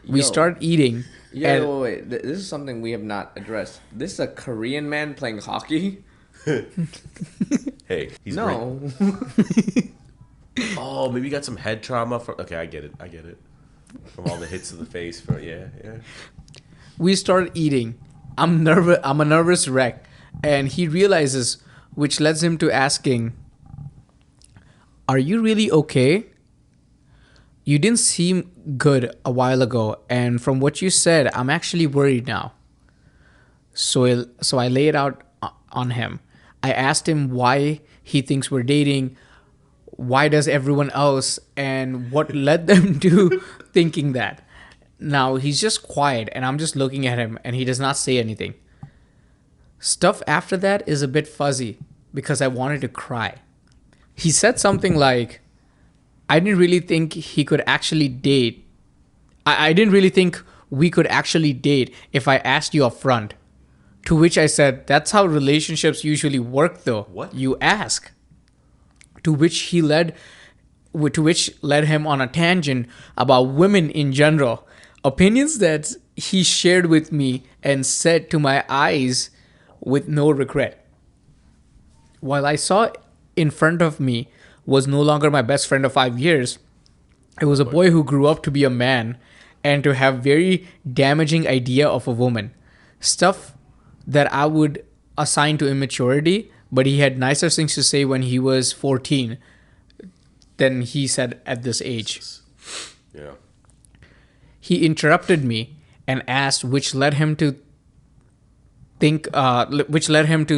We start eating. Yeah, and wait. This is something we have not addressed. This is a Korean man playing hockey? Hey, he's No. great. Oh, maybe you got some head trauma from. Okay, I get it. From all the hits to the face. Yeah. we start eating. I'm a nervous wreck. And he realizes, which leads him to asking, "Are you really okay? You didn't seem good a while ago, and from what you said, I'm actually worried now." So I lay it out on him. I asked him why he thinks we're dating, why does everyone else, and what led them to thinking that. Now he's just quiet, and I'm just looking at him, and he does not say anything. Stuff after that is a bit fuzzy because I wanted to cry. He said something like, "I didn't really think he could actually date. I didn't really think we could actually date if I asked you up front." To which I said, "That's how relationships usually work though. What? You ask." To which led him on a tangent about women in general. Opinions that he shared with me and said to my eyes with no regret. While I saw in front of me was no longer my best friend of 5 years, it was a boy who grew up to be a man and to have very damaging idea of a woman. Stuff that I would assign to immaturity, but he had nicer things to say when he was 14 than he said at this age. Yeah. He interrupted me and asked, which led him to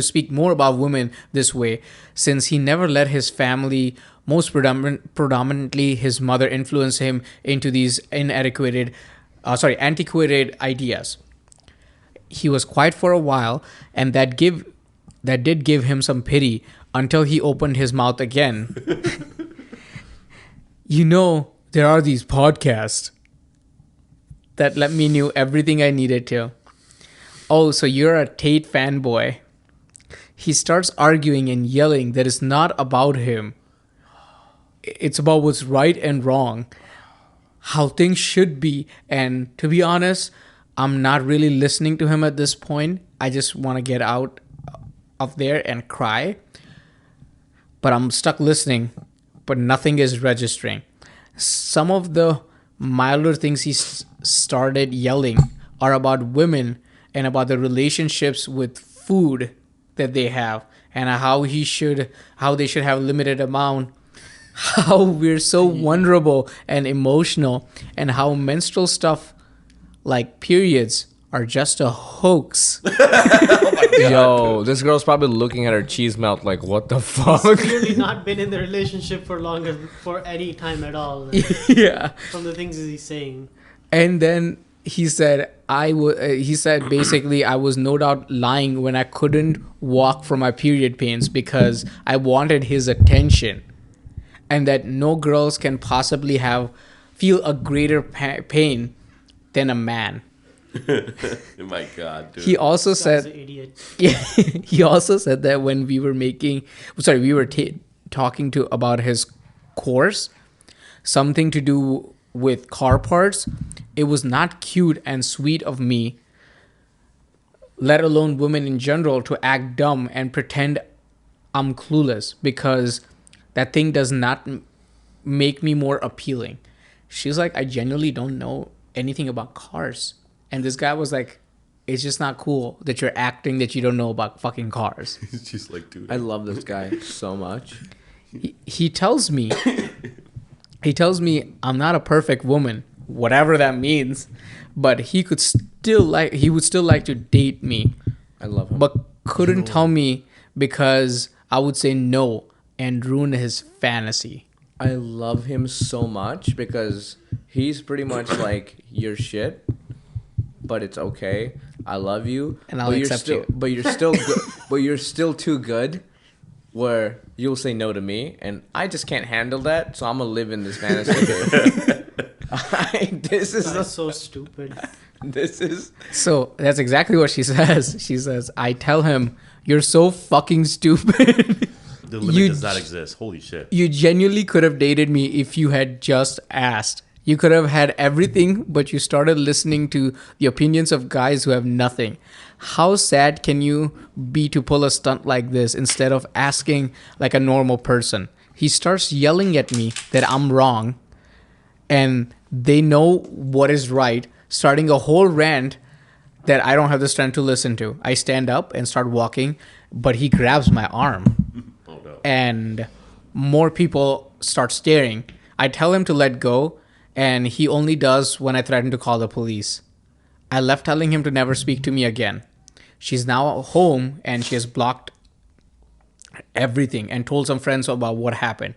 speak more about women this way, since he never let his family, most predominantly his mother, influence him into these antiquated ideas. He was quiet for a while, and that did give him some pity until he opened his mouth again. There are these podcasts that let me know everything I needed to. Oh, so you're a Tate fanboy. He starts arguing and yelling that it's not about him. It's about what's right and wrong, how things should be. And to be honest, I'm not really listening to him at this point. I just want to get out of there and cry. But I'm stuck listening, but nothing is registering. Some of the milder things he started yelling are about women and about the relationships with food that they have, and how they should have limited amount how we're so vulnerable and emotional, and how menstrual stuff like periods are just a hoax. Yo, this girl's probably looking at her cheese melt like, what the fuck? Clearly not been in the relationship for longer for any time at all. Like, Yeah. from the things he's saying. And then he said, he said basically I was no doubt lying when I couldn't walk from my period pains because I wanted his attention, and that no girls can possibly feel a greater pain than a man. My God, dude. He also This guy's said, an idiot. yeah, he also said that when we were talking about his course, something to do with car parts, it was not cute and sweet of me, let alone women in general, to act dumb and pretend I'm clueless, because that thing does not make me more appealing. She's like, I genuinely don't know anything about cars. And this guy was like, it's just not cool that you're acting that you don't know about fucking cars. She's like, dude. I love this guy so much. He tells me I'm not a perfect woman, whatever that means, but he would still like to date me, I love him. but couldn't tell me because I would say no and ruin his fantasy. I love him so much because he's pretty much like your shit, but it's okay. I love you, And I'll but you're accept still, you. But you're still, but you're still too good, where you'll say no to me, and I just can't handle that. So I'm gonna live in this fantasy. This is That's so stupid. this is So that's exactly what she says. She says, I tell him, you're so fucking stupid. The limit does not exist. Holy shit. You genuinely could have dated me if you had just asked. You could have had everything, but you started listening to the opinions of guys who have nothing. How sad can you be to pull a stunt like this instead of asking like a normal person? He starts yelling at me that I'm wrong and they know what is right, starting a whole rant that I don't have the strength to listen to. I stand up and start walking, but he grabs my arm. Oh, no. And more people start staring. I tell him to let go, and he only does when I threaten to call the police. I left telling him to never speak to me again. She's now home, and she has blocked everything and told some friends about what happened.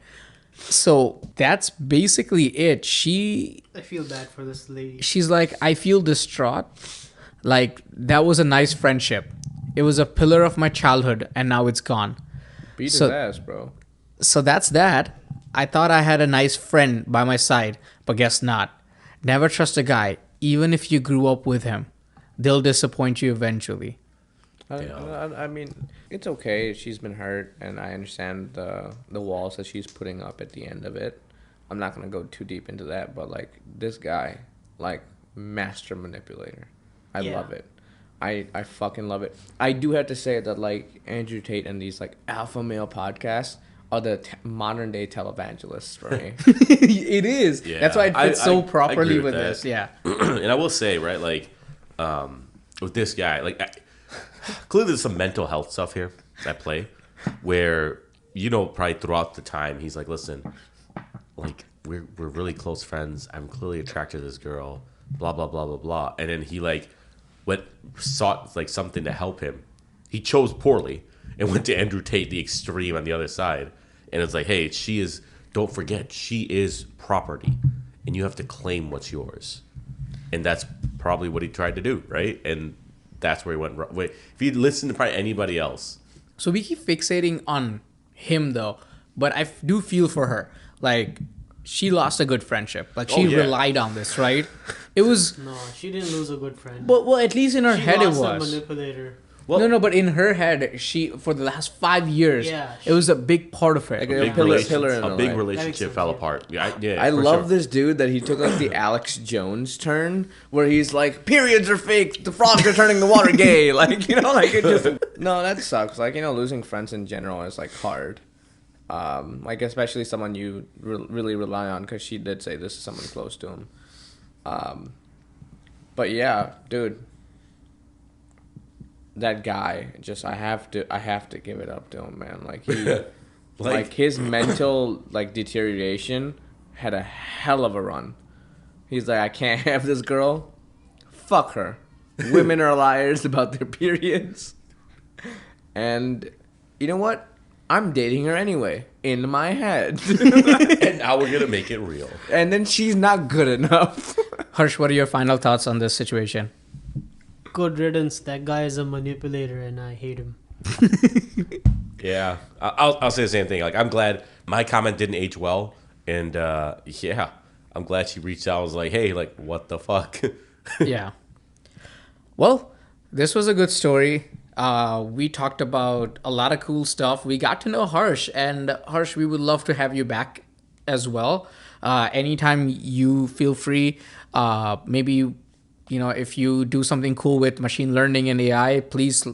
So that's basically it. I feel bad for this lady. She's like, I feel distraught. Like, that was a nice friendship. It was a pillar of my childhood, and now it's gone. beat So- his ass, bro. So that's that. I thought I had a nice friend by my side, but guess not. Never trust a guy, even if you grew up with him. They'll disappoint you eventually. I mean, it's okay. She's been hurt, and I understand the walls that she's putting up at the end of it. I'm not gonna go too deep into that, but like this guy, like master manipulator. I Yeah. love it. I fucking love it. I do have to say that like Andrew Tate and these like alpha male podcasts are the modern day televangelists for me. It is. Yeah. That's why it fits so I properly agree with that. this. Yeah. And I will say, right, like, with this guy, like, clearly there's some mental health stuff here at play where, you know, probably throughout the time, he's like, listen, like, we're really close friends. I'm clearly attracted to this girl, blah, blah, blah, blah, blah. And then he, like, sought, like, something to help him. He chose poorly and went to Andrew Tate, the extreme on the other side. And it's like, hey, don't forget, she is property. And you have to claim what's yours. And that's probably what he tried to do, right? And that's where he went wrong. Wait, if he'd listened to probably anybody else. So we keep fixating on him, though. But I do feel for her. Like, she lost a good friendship. Like, she Oh, yeah. relied on this, right? It was... No, she didn't lose a good friend. Well, at least in her She head it lost a was. manipulator. Well, No, but in her head, she for the last 5 years, Yeah, it was a big part of her. Like a big, pillar in a her big life. relationship sense, fell yeah. apart. Yeah, I for love sure. this dude that he took like the Alex Jones turn, where he's like, periods are fake, the frogs are turning the water gay. Like, you know, like it just no, that sucks. Like, you know, losing friends in general is like hard. Like especially someone you really rely on, because she did say this is someone close to him. But yeah, dude, that guy just I have to give it up to him, man. Like Like his mental like deterioration had a hell of a run. He's like, I can't have this girl. Fuck her. Women are liars about their periods. And you know what? I'm dating her anyway. In my head. And now we're going to make it real. And then she's not good enough. Harsh, what are your final thoughts on this situation? Good riddance. That guy is a manipulator, and I hate him. Yeah. I'll say the same thing. Like, I'm glad my comment didn't age well. And, yeah, I'm glad she reached out and was like, hey, like, what the fuck? Yeah. Well, this was a good story. We talked about a lot of cool stuff. We got to know Harsh, and Harsh, we would love to have you back as well. Anytime you feel free, maybe, if you do something cool with machine learning and AI, please,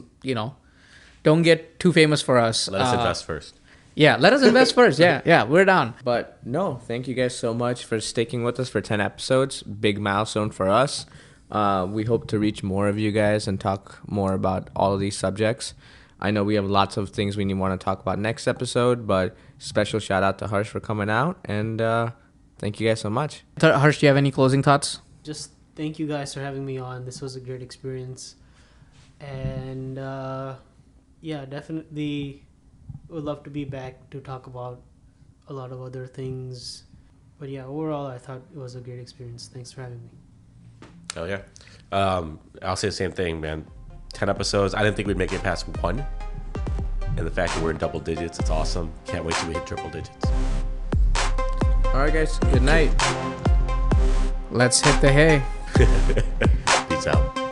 don't get too famous for us. Let us invest first. Yeah, let us invest first. Yeah, we're down. But no, thank you guys so much for sticking with us for 10 episodes. Big milestone for us. We hope to reach more of you guys and talk more about all of these subjects. I know we have lots of things we want to talk about next episode, but special shout out to Harsh for coming out, and thank you guys so much. Harsh, do you have any closing thoughts? Just thank you guys for having me on. This was a great experience. And yeah, definitely would love to be back to talk about a lot of other things. But yeah, overall, I thought it was a great experience. Thanks for having me. Oh, yeah. I'll say the same thing, man. 10 episodes. I didn't think we'd make it past 1. And the fact that we're in double digits, it's awesome. Can't wait till we hit triple digits. All right, guys. Good night. Let's hit the hay. Peace out.